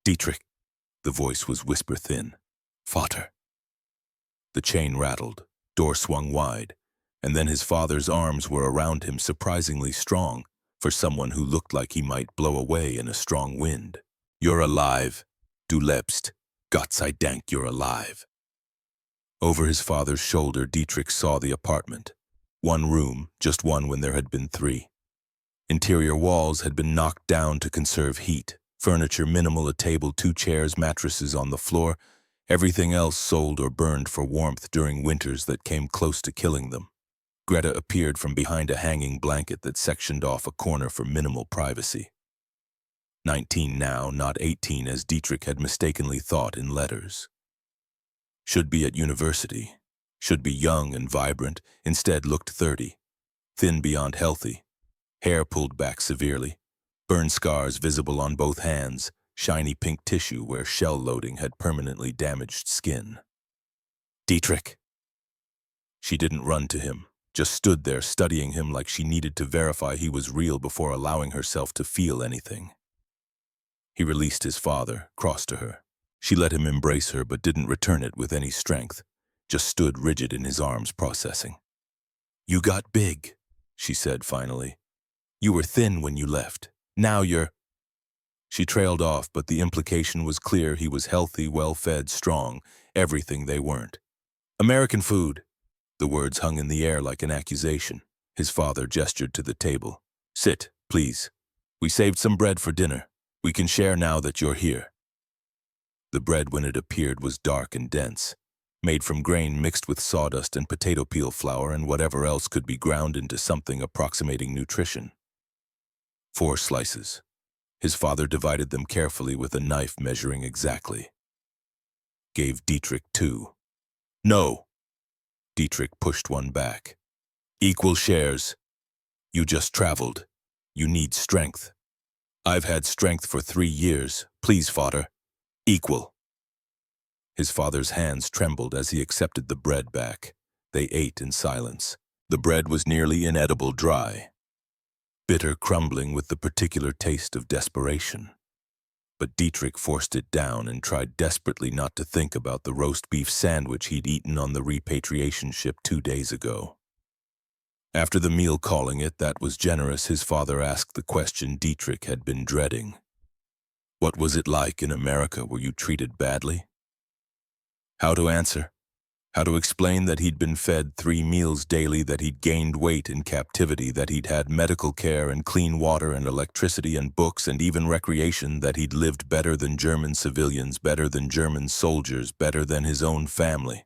Dietrich. The voice was whisper thin. Vater. The chain rattled. Door swung wide. And then his father's arms were around him, surprisingly strong, for someone who looked like he might blow away in a strong wind. You're alive. Du lebst. Gott sei Dank you're alive. Over his father's shoulder, Dietrich saw the apartment. 1 room, just one when there had been 3. Interior walls had been knocked down to conserve heat. Furniture minimal, a table, 2 chairs, mattresses on the floor. Everything else sold or burned for warmth during winters that came close to killing them. Greta appeared from behind a hanging blanket that sectioned off a corner for minimal privacy. 19 now, not 18 as Dietrich had mistakenly thought in letters. Should be at university. Should be young and vibrant, instead looked 30. Thin beyond healthy. Hair pulled back severely. Burn scars visible on both hands. Shiny pink tissue where shell loading had permanently damaged skin. Dietrich. She didn't run to him, just stood there studying him like she needed to verify he was real before allowing herself to feel anything. He released his father, crossed to her. She let him embrace her but didn't return it with any strength, just stood rigid in his arms processing. You got big, she said finally. You were thin when you left. Now you're... She trailed off, but the implication was clear. He was healthy, well-fed, strong, everything they weren't. American food. The words hung in the air like an accusation. His father gestured to the table. Sit, please. We saved some bread for dinner. We can share now that you're here. The bread, when it appeared, was dark and dense, made from grain mixed with sawdust and potato peel flour and whatever else could be ground into something approximating nutrition. 4 slices. His father divided them carefully with a knife measuring exactly. Gave Dietrich 2. No. Dietrich pushed one back. Equal shares. You just traveled. You need strength. I've had strength for 3 years. Please, Vater. Equal. His father's hands trembled as he accepted the bread back. They ate in silence. The bread was nearly inedible dry, bitter, crumbling with the particular taste of desperation. But Dietrich forced it down and tried desperately not to think about the roast beef sandwich he'd eaten on the repatriation ship 2 days ago. After the meal, calling it that was generous, his father asked the question Dietrich had been dreading. What was it like in America? Were you treated badly? How to answer? How to explain that he'd been fed 3 meals daily, that he'd gained weight in captivity, that he'd had medical care and clean water and electricity and books and even recreation, that he'd lived better than German civilians, better than German soldiers, better than his own family.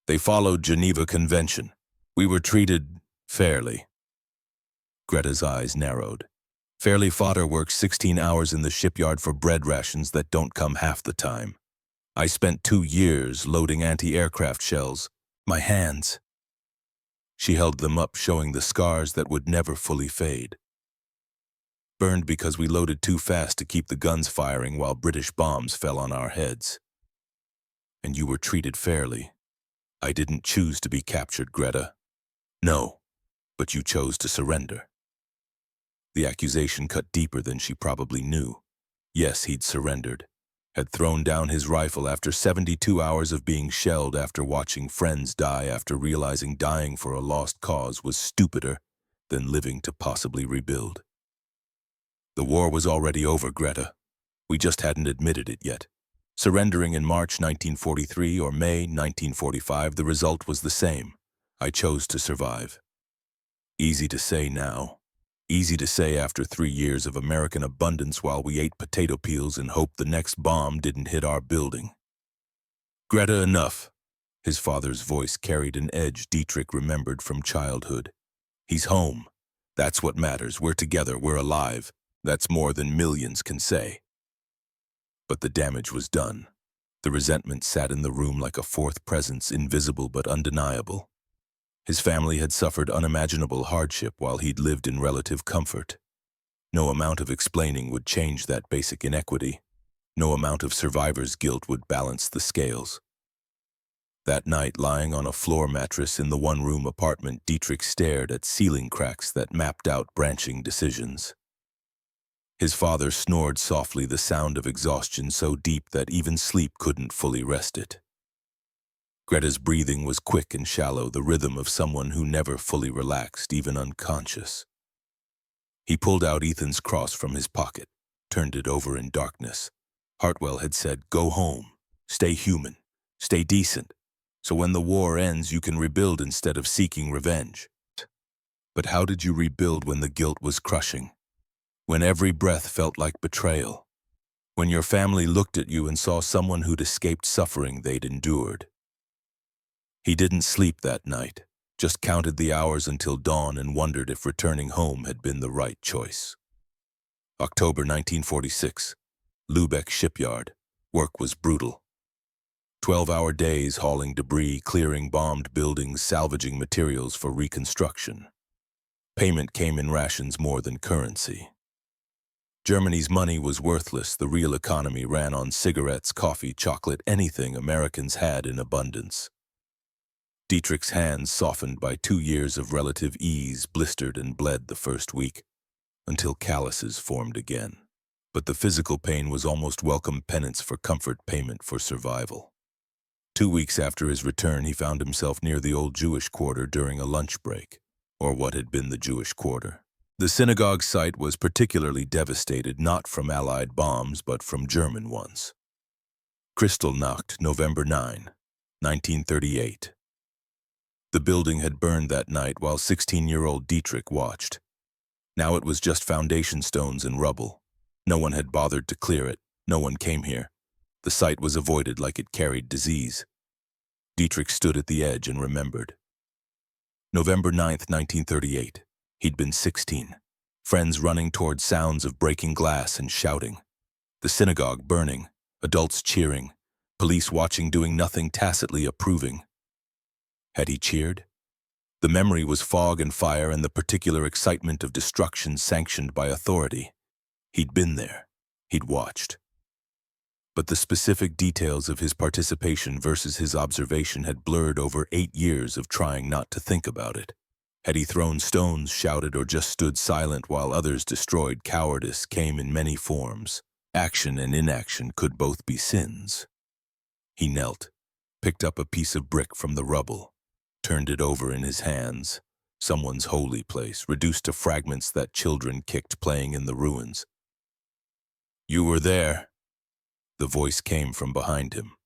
They followed Geneva Convention. We were treated fairly. Greta's eyes narrowed. Fairly fodder works 16 hours in the shipyard for bread rations that don't come half the time. I spent 2 years loading anti-aircraft shells. My hands. She held them up, showing the scars that would never fully fade. Burned because we loaded too fast to keep the guns firing while British bombs fell on our heads. And you were treated fairly. I didn't choose to be captured, Greta. No, but you chose to surrender. The accusation cut deeper than she probably knew. Yes, he'd surrendered. Had thrown down his rifle after 72 hours of being shelled, after watching friends die, after realizing dying for a lost cause was stupider than living to possibly rebuild. The war was already over, Greta. We just hadn't admitted it yet. Surrendering in March 1943 or May 1945, the result was the same. I chose to survive. Easy to say now. Easy to say after 3 years of American abundance while we ate potato peels and hoped the next bomb didn't hit our building. Greta, enough. His father's voice carried an edge Dietrich remembered from childhood. He's home. That's what matters. We're together. We're alive. That's more than millions can say. But the damage was done. The resentment sat in the room like a fourth presence, invisible but undeniable. His family had suffered unimaginable hardship while he'd lived in relative comfort. No amount of explaining would change that basic inequity. No amount of survivor's guilt would balance the scales. That night, lying on a floor mattress in the one-room apartment, Dietrich stared at ceiling cracks that mapped out branching decisions. His father snored softly, the sound of exhaustion so deep that even sleep couldn't fully rest it. Greta's breathing was quick and shallow, the rhythm of someone who never fully relaxed, even unconscious. He pulled out Ethan's cross from his pocket, turned it over in darkness. Hartwell had said, "Go home, stay human, stay decent, so when the war ends you can rebuild instead of seeking revenge." But how did you rebuild when the guilt was crushing? When every breath felt like betrayal? When your family looked at you and saw someone who'd escaped suffering they'd endured? He didn't sleep that night, just counted the hours until dawn and wondered if returning home had been the right choice. October 1946, Lübeck shipyard. Work was brutal. 12-hour days hauling debris, clearing bombed buildings, salvaging materials for reconstruction. Payment came in rations more than currency. Germany's money was worthless. The real economy ran on cigarettes, coffee, chocolate, anything Americans had in abundance. Dietrich's hands, softened by 2 years of relative ease, blistered and bled the first week, until calluses formed again. But the physical pain was almost welcome penance for comfort, payment for survival. 2 weeks after his return, he found himself near the old Jewish quarter during a lunch break, or what had been the Jewish quarter. The synagogue site was particularly devastated, not from Allied bombs, but from German ones. Kristallnacht, November 9, 1938. The building had burned that night while 16-year-old Dietrich watched. Now it was just foundation stones and rubble. No one had bothered to clear it. No one came here. The site was avoided like it carried disease. Dietrich stood at the edge and remembered. November 9th, 1938. He'd been 16. Friends running toward sounds of breaking glass and shouting. The synagogue burning. Adults cheering. Police watching, doing nothing, tacitly approving. Had he cheered? The memory was fog and fire and the particular excitement of destruction sanctioned by authority. He'd been there. He'd watched. But the specific details of his participation versus his observation had blurred over 8 years of trying not to think about it. Had he thrown stones, shouted, or just stood silent while others destroyed? Cowardice came in many forms. Action and inaction could both be sins. He knelt, picked up a piece of brick from the rubble, turned it over in his hands. Someone's holy place, reduced to fragments that children kicked playing in the ruins. "You were there." The voice came from behind him,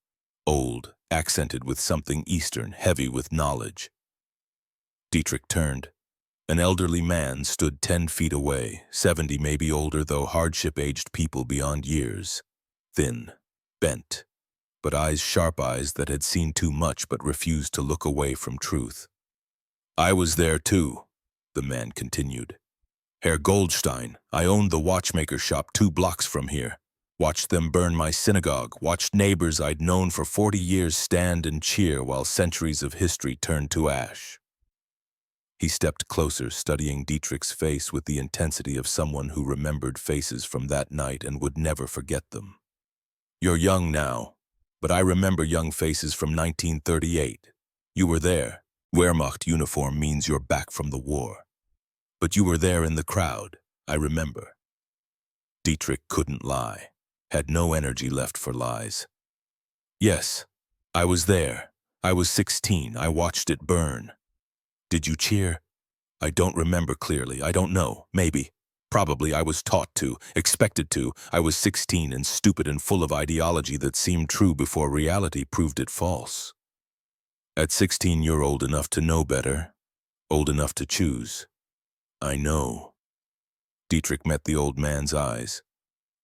old, accented with something Eastern, heavy with knowledge. Dietrich turned. An elderly man stood 10 feet away, 70 maybe older, though hardship-aged people beyond years. Thin, bent, but eyes, sharp eyes that had seen too much but refused to look away from truth. "I was there too," the man continued. "Herr Goldstein, I owned the watchmaker shop 2 blocks from here. Watched them burn my synagogue, watched neighbors I'd known for 40 years stand and cheer while centuries of history turned to ash." He stepped closer, studying Dietrich's face with the intensity of someone who remembered faces from that night and would never forget them. "You're young now, but I remember young faces from 1938. You were there. Wehrmacht uniform means you're back from the war. But you were there in the crowd, I remember." Dietrich couldn't lie, had no energy left for lies. "Yes, I was there. I was 16. I watched it burn." "Did you cheer?" "I don't remember clearly. I don't know. Maybe. Probably I was taught to, expected to. I was 16 and stupid and full of ideology that seemed true before reality proved it false. At 16, you're old enough to know better, old enough to choose." "I know." Dietrich met the old man's eyes.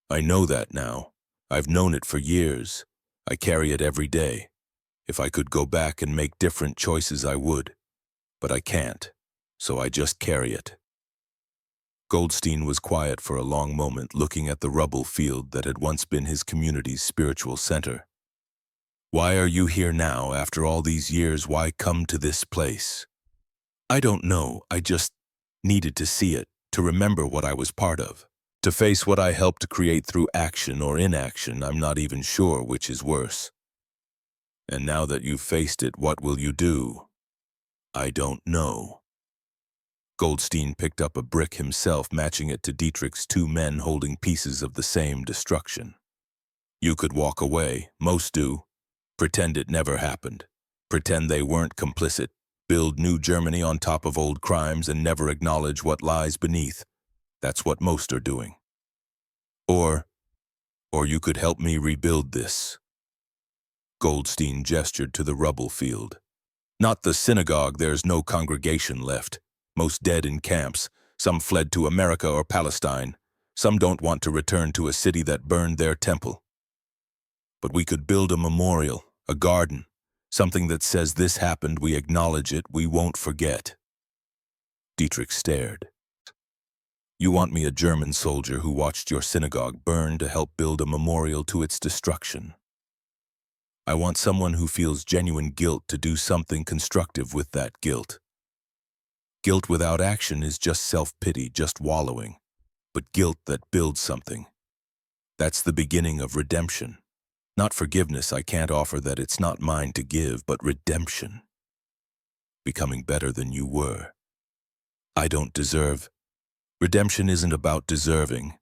"I know that now. I've known it for years. I carry it every day. If I could go back and make different choices, I would. But I can't, so I just carry it." Goldstein was quiet for a long moment, looking at the rubble field that had once been his community's spiritual center. "Why are you here now, after all these years? Why come to this place?" "I don't know. I just needed to see it, to remember what I was part of, to face what I helped create through action or inaction. I'm not even sure which is worse." "And now that you've faced it, what will you do?" "I don't know." Goldstein picked up a brick himself, matching it to Dietrich's 2 men holding pieces of the same destruction. "You could walk away, most do. Pretend it never happened. Pretend they weren't complicit. Build new Germany on top of old crimes and never acknowledge what lies beneath. That's what most are doing. Or you could help me rebuild this." Goldstein gestured to the rubble field. "Not the synagogue. There's no congregation left. Most dead in camps. Some fled to America or Palestine. Some don't want to return to a city that burned their temple. But we could build a memorial, a garden, something that says this happened, we acknowledge it, we won't forget." Dietrich stared. "You want me, a German soldier who watched your synagogue burn, to help build a memorial to its destruction? I want someone who feels genuine guilt to do something constructive with that guilt. Guilt without action is just self-pity, just wallowing. But guilt that builds something. That's the beginning of redemption. Not forgiveness, I can't offer that, it's not mine to give, but redemption. Becoming better than you were. I don't deserve. Redemption isn't about deserving.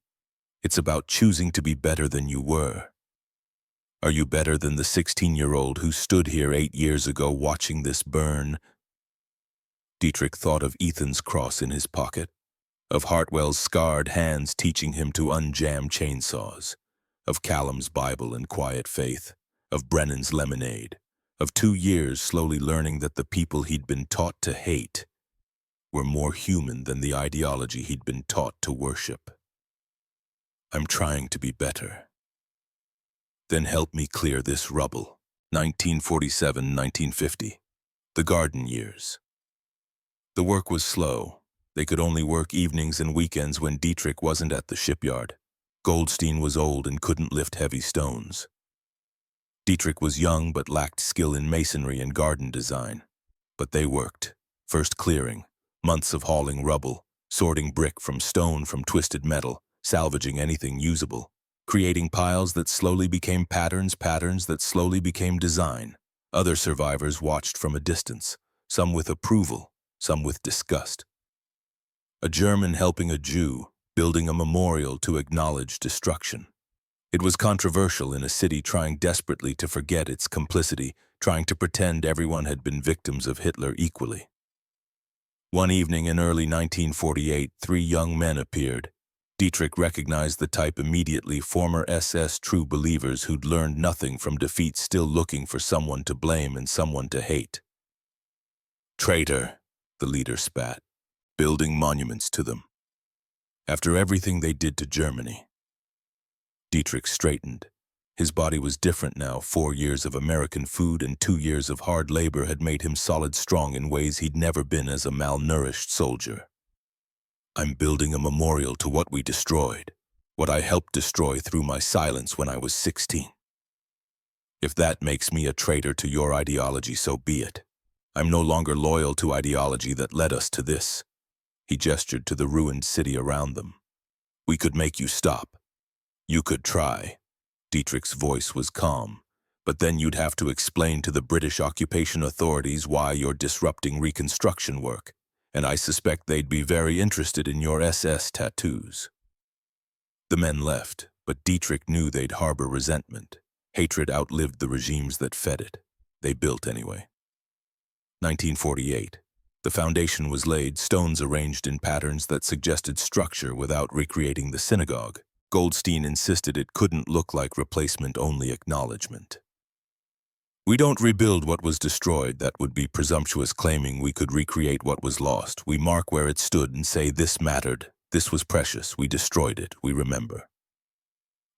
It's about choosing to be better than you were. Are you better than the 16-year-old who stood here 8 years ago watching this burn?" Dietrich thought of Ethan's cross in his pocket, of Hartwell's scarred hands teaching him to unjam chainsaws, of Callum's Bible and quiet faith, of Brennan's lemonade, of 2 years slowly learning that the people he'd been taught to hate were more human than the ideology he'd been taught to worship. "I'm trying to be better." "Then help me clear this rubble." 1947-1950, the garden years. The work was slow. They could only work evenings and weekends when Dietrich wasn't at the shipyard. Goldstein was old and couldn't lift heavy stones. Dietrich was young but lacked skill in masonry and garden design. But they worked, first clearing, months of hauling rubble, sorting brick from stone from twisted metal, salvaging anything usable. creating piles that slowly became patterns, patterns that slowly became design. Other survivors watched from a distance, some with approval, some with disgust. A German helping a Jew, building a memorial to acknowledge destruction. It was controversial in a city trying desperately to forget its complicity, trying to pretend everyone had been victims of Hitler equally. One evening in early 1948, three young men appeared. Dietrich recognized the type immediately, former SS true believers who'd learned nothing from defeat, still looking for someone to blame and someone to hate. "Traitor," the leader spat, building monuments to them. After everything they did to Germany. Dietrich straightened. His body was different now. 4 years of American food and 2 years of hard labor had made him solid strong in ways he'd never been as a malnourished soldier. "I'm building a memorial to what we destroyed, what I helped destroy through my silence when I was 16. If that makes me a traitor to your ideology, so be it. I'm no longer loyal to ideology that led us to this." He gestured to the ruined city around them. "We could make you stop. You could try." Dietrich's voice was calm. "But then you'd have to explain to the British occupation authorities why you're disrupting reconstruction work, and I suspect they'd be very interested in your SS tattoos." The men left, but Dietrich knew they'd harbor resentment. Hatred outlived the regimes that fed it. They built anyway. 1948. The foundation was laid, stones arranged in patterns that suggested structure without recreating the synagogue. Goldstein insisted it couldn't look like replacement, only acknowledgement. "We don't rebuild what was destroyed. That would be presumptuous, claiming we could recreate what was lost. We mark where it stood and say this mattered, this was precious, we destroyed it, we remember."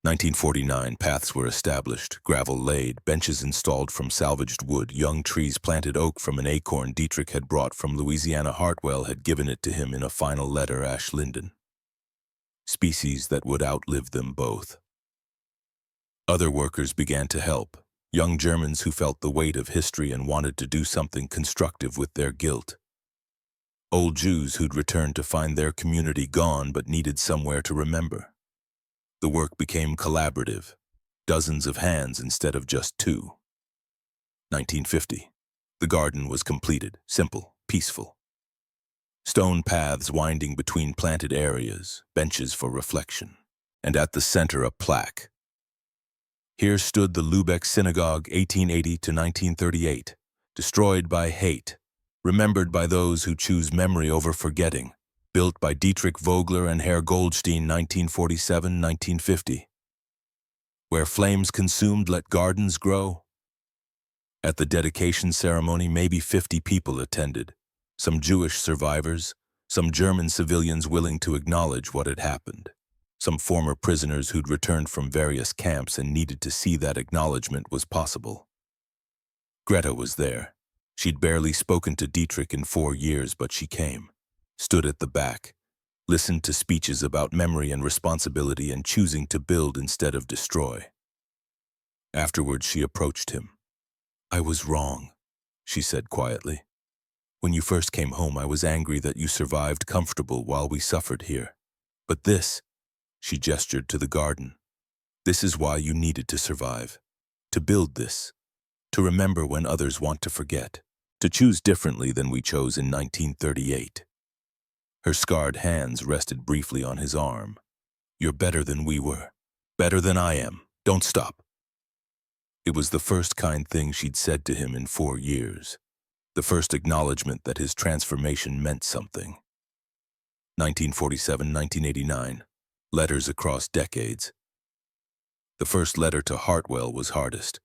1949, paths were established, gravel laid, benches installed from salvaged wood, young trees planted, oak from an acorn Dietrich had brought from Louisiana. Hartwell had given it to him in a final letter, ash linden. Species that would outlive them both. Other workers began to help, young Germans who felt the weight of history and wanted to do something constructive with their guilt. Old Jews who'd returned to find their community gone but needed somewhere to remember. The work became collaborative, dozens of hands instead of just 2. 1950. The garden was completed, simple, peaceful. Stone paths winding between planted areas, benches for reflection, and at the center a plaque. Here stood the Lübeck Synagogue, 1880 to 1938, destroyed by hate, remembered by those who choose memory over forgetting, built by Dietrich Vogler and Herr Goldstein, 1947-1950. Where flames consumed, let gardens grow. At the dedication ceremony, maybe 50 people attended. Some Jewish survivors, some German civilians willing to acknowledge what had happened, some former prisoners who'd returned from various camps and needed to see that acknowledgement was possible. Greta was there. She'd barely spoken to Dietrich in 4 years, but she came, stood at the back, listened to speeches about memory and responsibility and choosing to build instead of destroy. Afterwards, she approached him. "I was wrong," she said quietly. "When you first came home, I was angry that you survived comfortable while we suffered here. But this," she gestured to the garden, "this is why you needed to survive. To build this. To remember when others want to forget. To choose differently than we chose in 1938. Her scarred hands rested briefly on his arm. "You're better than we were. Better than I am. Don't stop." It was the first kind thing she'd said to him in 4 years. The first acknowledgement that his transformation meant something. 1947-1989. Letters across decades. The first letter to Hartwell was hardest.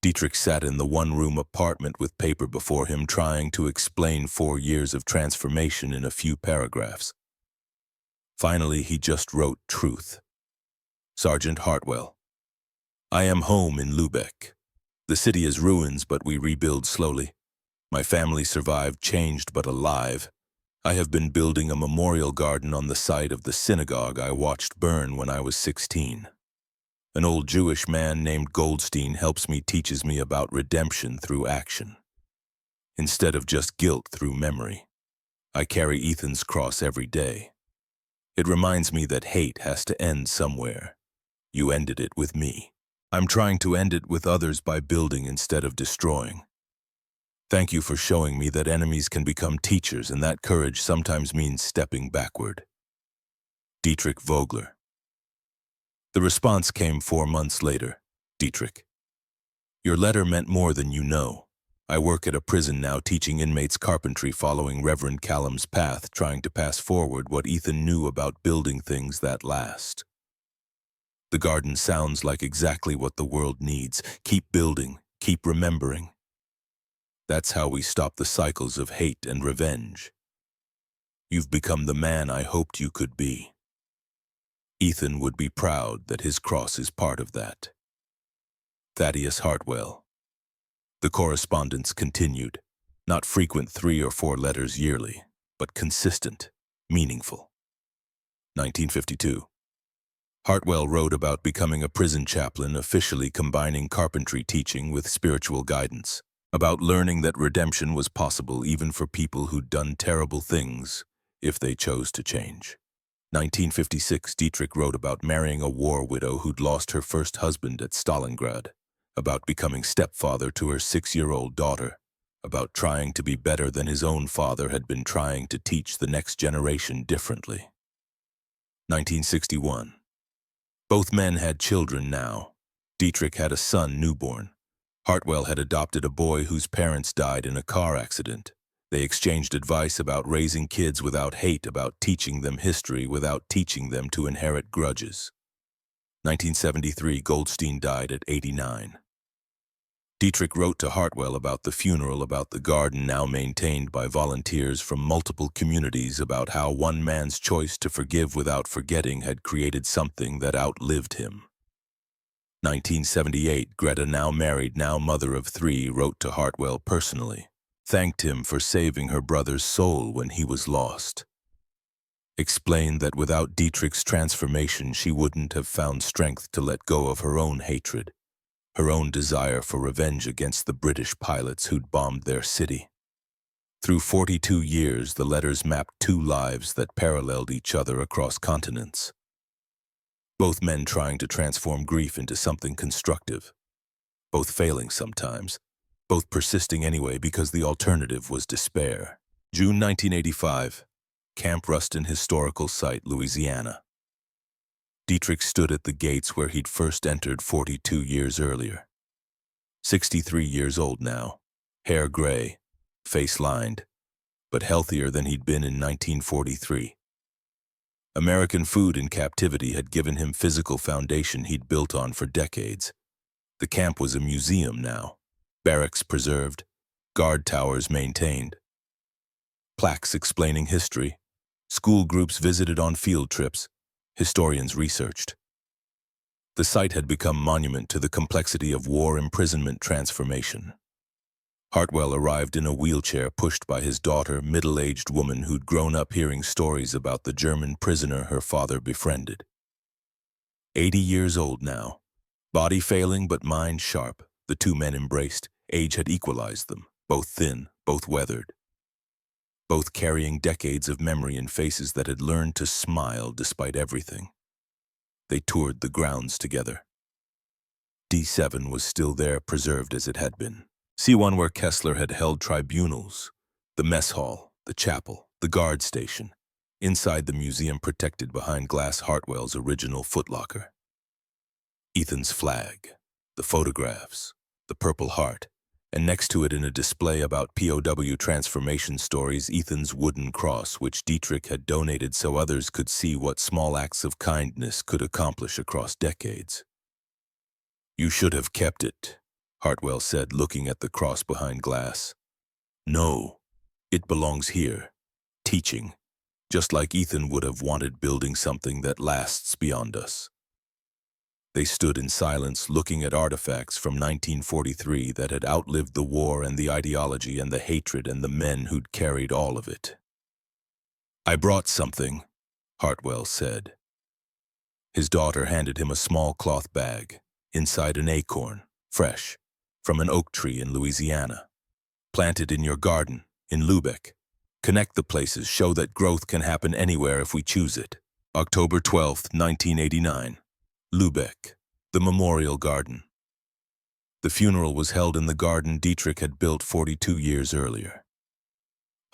Dietrich sat in the one-room apartment with paper before him, trying to explain 4 years of transformation in a few paragraphs. Finally, he just wrote truth. "Sergeant Hartwell, I am home in Lübeck. The city is ruins, but we rebuild slowly. My family survived, changed but alive. I have been building a memorial garden on the site of the synagogue I watched burn when I was 16. An old Jewish man named Goldstein helps me, teaches me about redemption through action, instead of just guilt through memory. I carry Ethan's cross every day. It reminds me that hate has to end somewhere, You ended it with me. I'm trying to end it with others by building instead of destroying. Thank you for showing me that enemies can become teachers and that courage sometimes means stepping backward. Dietrich Vogler. The response came 4 months later. Dietrich. Your letter meant more than you know. I work at a prison now teaching inmates carpentry following Reverend Callum's path, trying to pass forward what Ethan knew about building things that last. The garden sounds like exactly what the world needs. Keep building, keep remembering. That's how we stop the cycles of hate and revenge. You've become the man I hoped you could be. Ethan would be proud that his cross is part of that. Thaddeus Hartwell. The correspondence continued, not frequent 3 or 4 letters yearly, but consistent, meaningful. 1952. Hartwell wrote about becoming a prison chaplain, officially combining carpentry teaching with spiritual guidance, about learning that redemption was possible even for people who'd done terrible things, if they chose to change. 1956, Dietrich wrote about marrying a war widow who'd lost her first husband at Stalingrad, about becoming stepfather to her 6-year-old daughter, about trying to be better than his own father had been trying to teach the next generation differently. 1961. Both men had children now. Dietrich had a son newborn. Hartwell had adopted a boy whose parents died in a car accident. They exchanged advice about raising kids without hate, about teaching them history without teaching them to inherit grudges. 1973, Goldstein died at 89. Dietrich wrote to Hartwell about the funeral, about the garden now maintained by volunteers from multiple communities, about how one man's choice to forgive without forgetting had created something that outlived him. 1978, Greta, now married, now mother of 3, wrote to Hartwell personally, thanked him for saving her brother's soul when he was lost. Explained that without Dietrich's transformation she wouldn't have found strength to let go of her own hatred, her own desire for revenge against the British pilots who'd bombed their city. Through 42 years, the letters mapped 2 lives that paralleled each other across continents. Both men trying to transform grief into something constructive. Both failing sometimes. Both persisting anyway because the alternative was despair. June 1985. Camp Ruston Historical Site, Louisiana. Dietrich stood at the gates where he'd first entered 42 years earlier. 63 years old now, hair gray, face lined, but healthier than he'd been in 1943. American food in captivity had given him physical foundation he'd built on for decades. The camp was a museum now, barracks preserved, guard towers maintained, plaques explaining history, school groups visited on field trips, historians researched. The site had become monument to the complexity of war imprisonment transformation. Hartwell arrived in a wheelchair pushed by his daughter, middle-aged woman who'd grown up hearing stories about the German prisoner her father befriended. 80 years old now, body failing but mind sharp, the 2 men embraced. Age had equalized them, both thin, both weathered, both carrying decades of memory and faces that had learned to smile despite everything. They toured the grounds together. D7 was still there, preserved as it had been. C1 where Kessler had held tribunals, the mess hall, the chapel, the guard station, inside the museum protected behind glass, Hartwell's original footlocker. Ethan's flag, the photographs, the Purple Heart, and next to it in a display about POW transformation stories, Ethan's wooden cross, which Dietrich had donated so others could see what small acts of kindness could accomplish across decades. You should have kept it, Hartwell said, looking at the cross behind glass. No, it belongs here, teaching, just like Ethan would have wanted, building something that lasts beyond us. They stood in silence, looking at artifacts from 1943 that had outlived the war and the ideology and the hatred and the men who'd carried all of it. I brought something, Hartwell said. His daughter handed him a small cloth bag, inside an acorn, fresh, from an oak tree in Louisiana. Planted in your garden, in Lubeck. Connect the places, show that growth can happen anywhere if we choose it. October 12, 1989. Lübeck, the Memorial Garden. The funeral was held in the garden Dietrich had built 42 years earlier.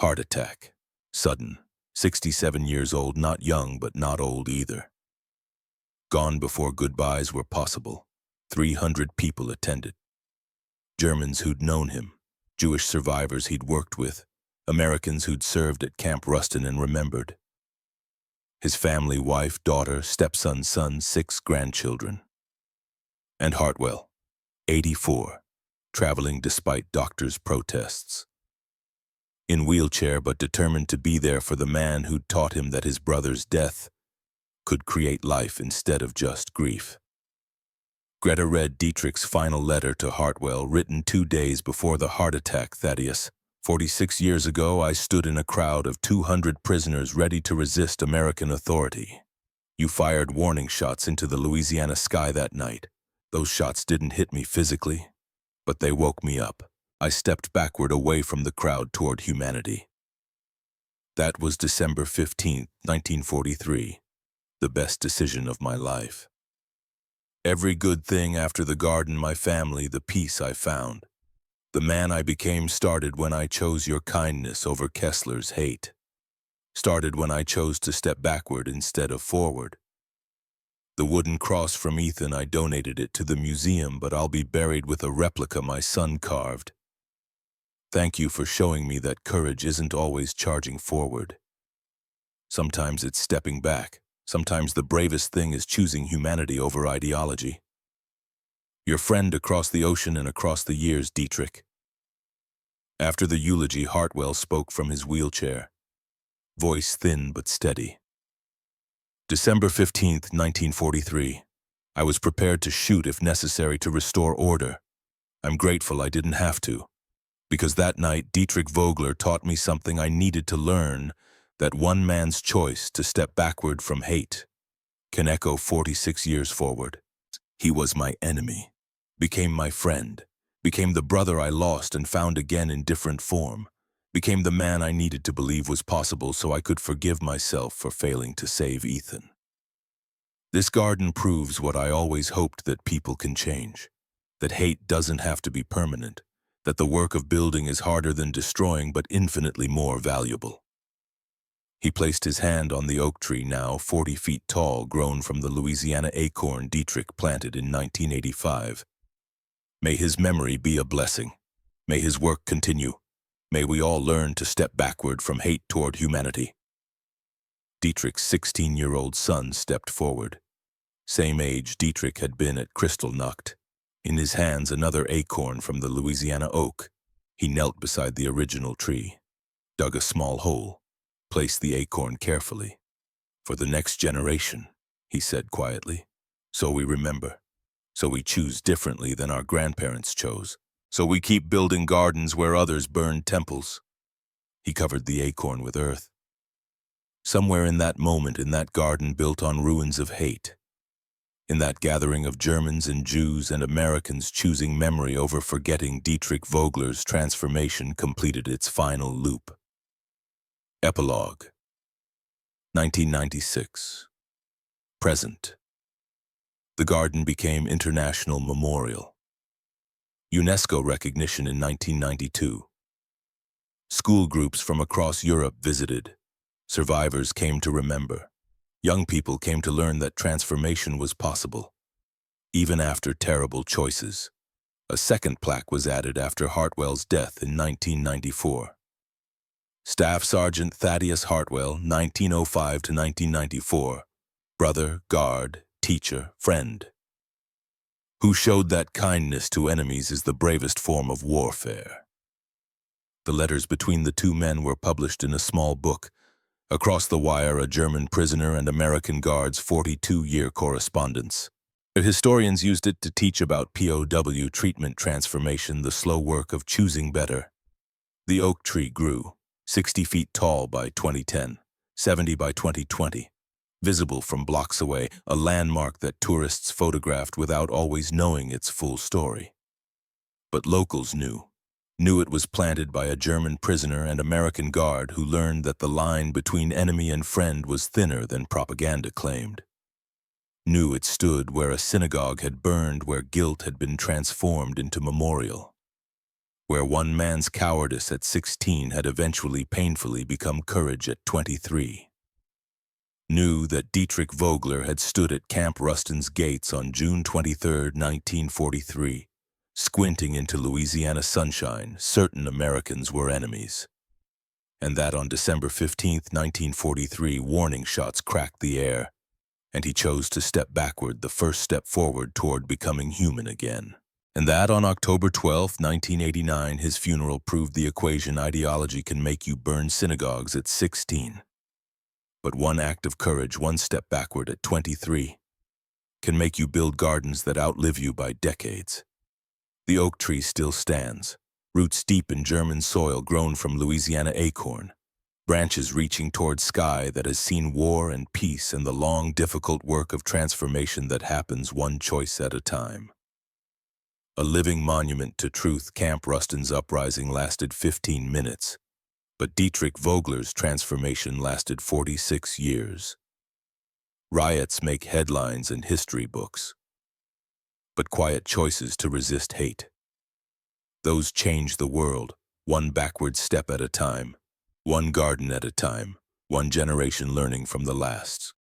Heart attack. Sudden. 67 years old, not young but not old either. Gone before goodbyes were possible. 300 people attended. Germans who'd known him, Jewish survivors he'd worked with, Americans who'd served at Camp Rustin and remembered. His family, wife, daughter, stepson, son, 6 grandchildren. And Hartwell, 84, traveling despite doctors' protests. In wheelchair but determined to be there for the man who'd taught him that his brother's death could create life instead of just grief. Greta read Dietrich's final letter to Hartwell, written 2 days before the heart attack. Thaddeus, 46 years ago, I stood in a crowd of 200 prisoners ready to resist American authority. You fired warning shots into the Louisiana sky that night. Those shots didn't hit me physically, but they woke me up. I stepped backward away from the crowd toward humanity. That was December 15, 1943, the best decision of my life. Every good thing after the garden, my family, the peace I found. The man I became started when I chose your kindness over Kessler's hate. Started when I chose to step backward instead of forward. The wooden cross from Ethan, I donated it to the museum, but I'll be buried with a replica my son carved. Thank you for showing me that courage isn't always charging forward. Sometimes it's stepping back. Sometimes the bravest thing is choosing humanity over ideology. Your friend across the ocean and across the years, Dietrich. After the eulogy, Hartwell spoke from his wheelchair, voice thin but steady. December 15, 1943. I was prepared to shoot if necessary to restore order. I'm grateful I didn't have to, because that night Dietrich Vogler taught me something I needed to learn, that one man's choice to step backward from hate can echo 46 years forward. He was my enemy, became my friend, became the brother I lost and found again in different form, became the man I needed to believe was possible so I could forgive myself for failing to save Ethan. This garden proves what I always hoped, that people can change, that hate doesn't have to be permanent, that the work of building is harder than destroying but infinitely more valuable. He placed his hand on the oak tree, now 40 feet tall, grown from the Louisiana acorn Dietrich planted in 1985. May his memory be a blessing. May his work continue. May we all learn to step backward from hate toward humanity. Dietrich's 16-year-old son stepped forward. Same age Dietrich had been at Kristallnacht. In his hands another acorn from the Louisiana oak. He knelt beside the original tree, dug a small hole, placed the acorn carefully. For the next generation, he said quietly. So we remember. So we choose differently than our grandparents chose. So we keep building gardens where others burned temples. He covered the acorn with earth. Somewhere in that moment, in that garden built on ruins of hate, in that gathering of Germans and Jews and Americans choosing memory over forgetting, Dietrich Vogler's transformation completed its final loop. Epilogue. 1996. Present. The garden became international memorial. UNESCO recognition in 1992. School groups from across Europe visited. Survivors came to remember. Young people came to learn that transformation was possible, even after terrible choices. A second plaque was added after Hartwell's death in 1994. Staff Sergeant Thaddeus Hartwell, 1905 to 1994, brother, guard, teacher, friend, who showed that kindness to enemies is the bravest form of warfare. The letters between the two men were published in a small book. Across the wire, a German prisoner and American guard's 42-year correspondence. The historians used it to teach about POW treatment, transformation, the slow work of choosing better. The oak tree grew, 60 feet tall by 2010, 70 by 2020. Visible from blocks away, a landmark that tourists photographed without always knowing its full story. But locals knew it was planted by a German prisoner and American guard who learned that the line between enemy and friend was thinner than propaganda claimed. Knew it stood where a synagogue had burned, where guilt had been transformed into memorial, where one man's cowardice at 16 had eventually painfully become courage at 23. Knew that Dietrich Vogler had stood at Camp Ruston's gates on June 23, 1943, squinting into Louisiana sunshine, certain Americans were enemies. And that on December 15, 1943, warning shots cracked the air, and he chose to step backward, the first step forward toward becoming human again. And that on October 12, 1989, his funeral proved the equation: ideology can make you burn synagogues at 16. But one act of courage, one step backward at 23, can make you build gardens that outlive you by decades. The oak tree still stands, roots deep in German soil grown from Louisiana acorn, branches reaching toward sky that has seen war and peace and the long, difficult work of transformation that happens one choice at a time. A living monument to truth, Camp Ruston's uprising lasted 15 minutes, but Dietrich Vogler's transformation lasted 46 years. Riots make headlines and history books, but quiet choices to resist hate, those change the world, one backward step at a time, one garden at a time, one generation learning from the last.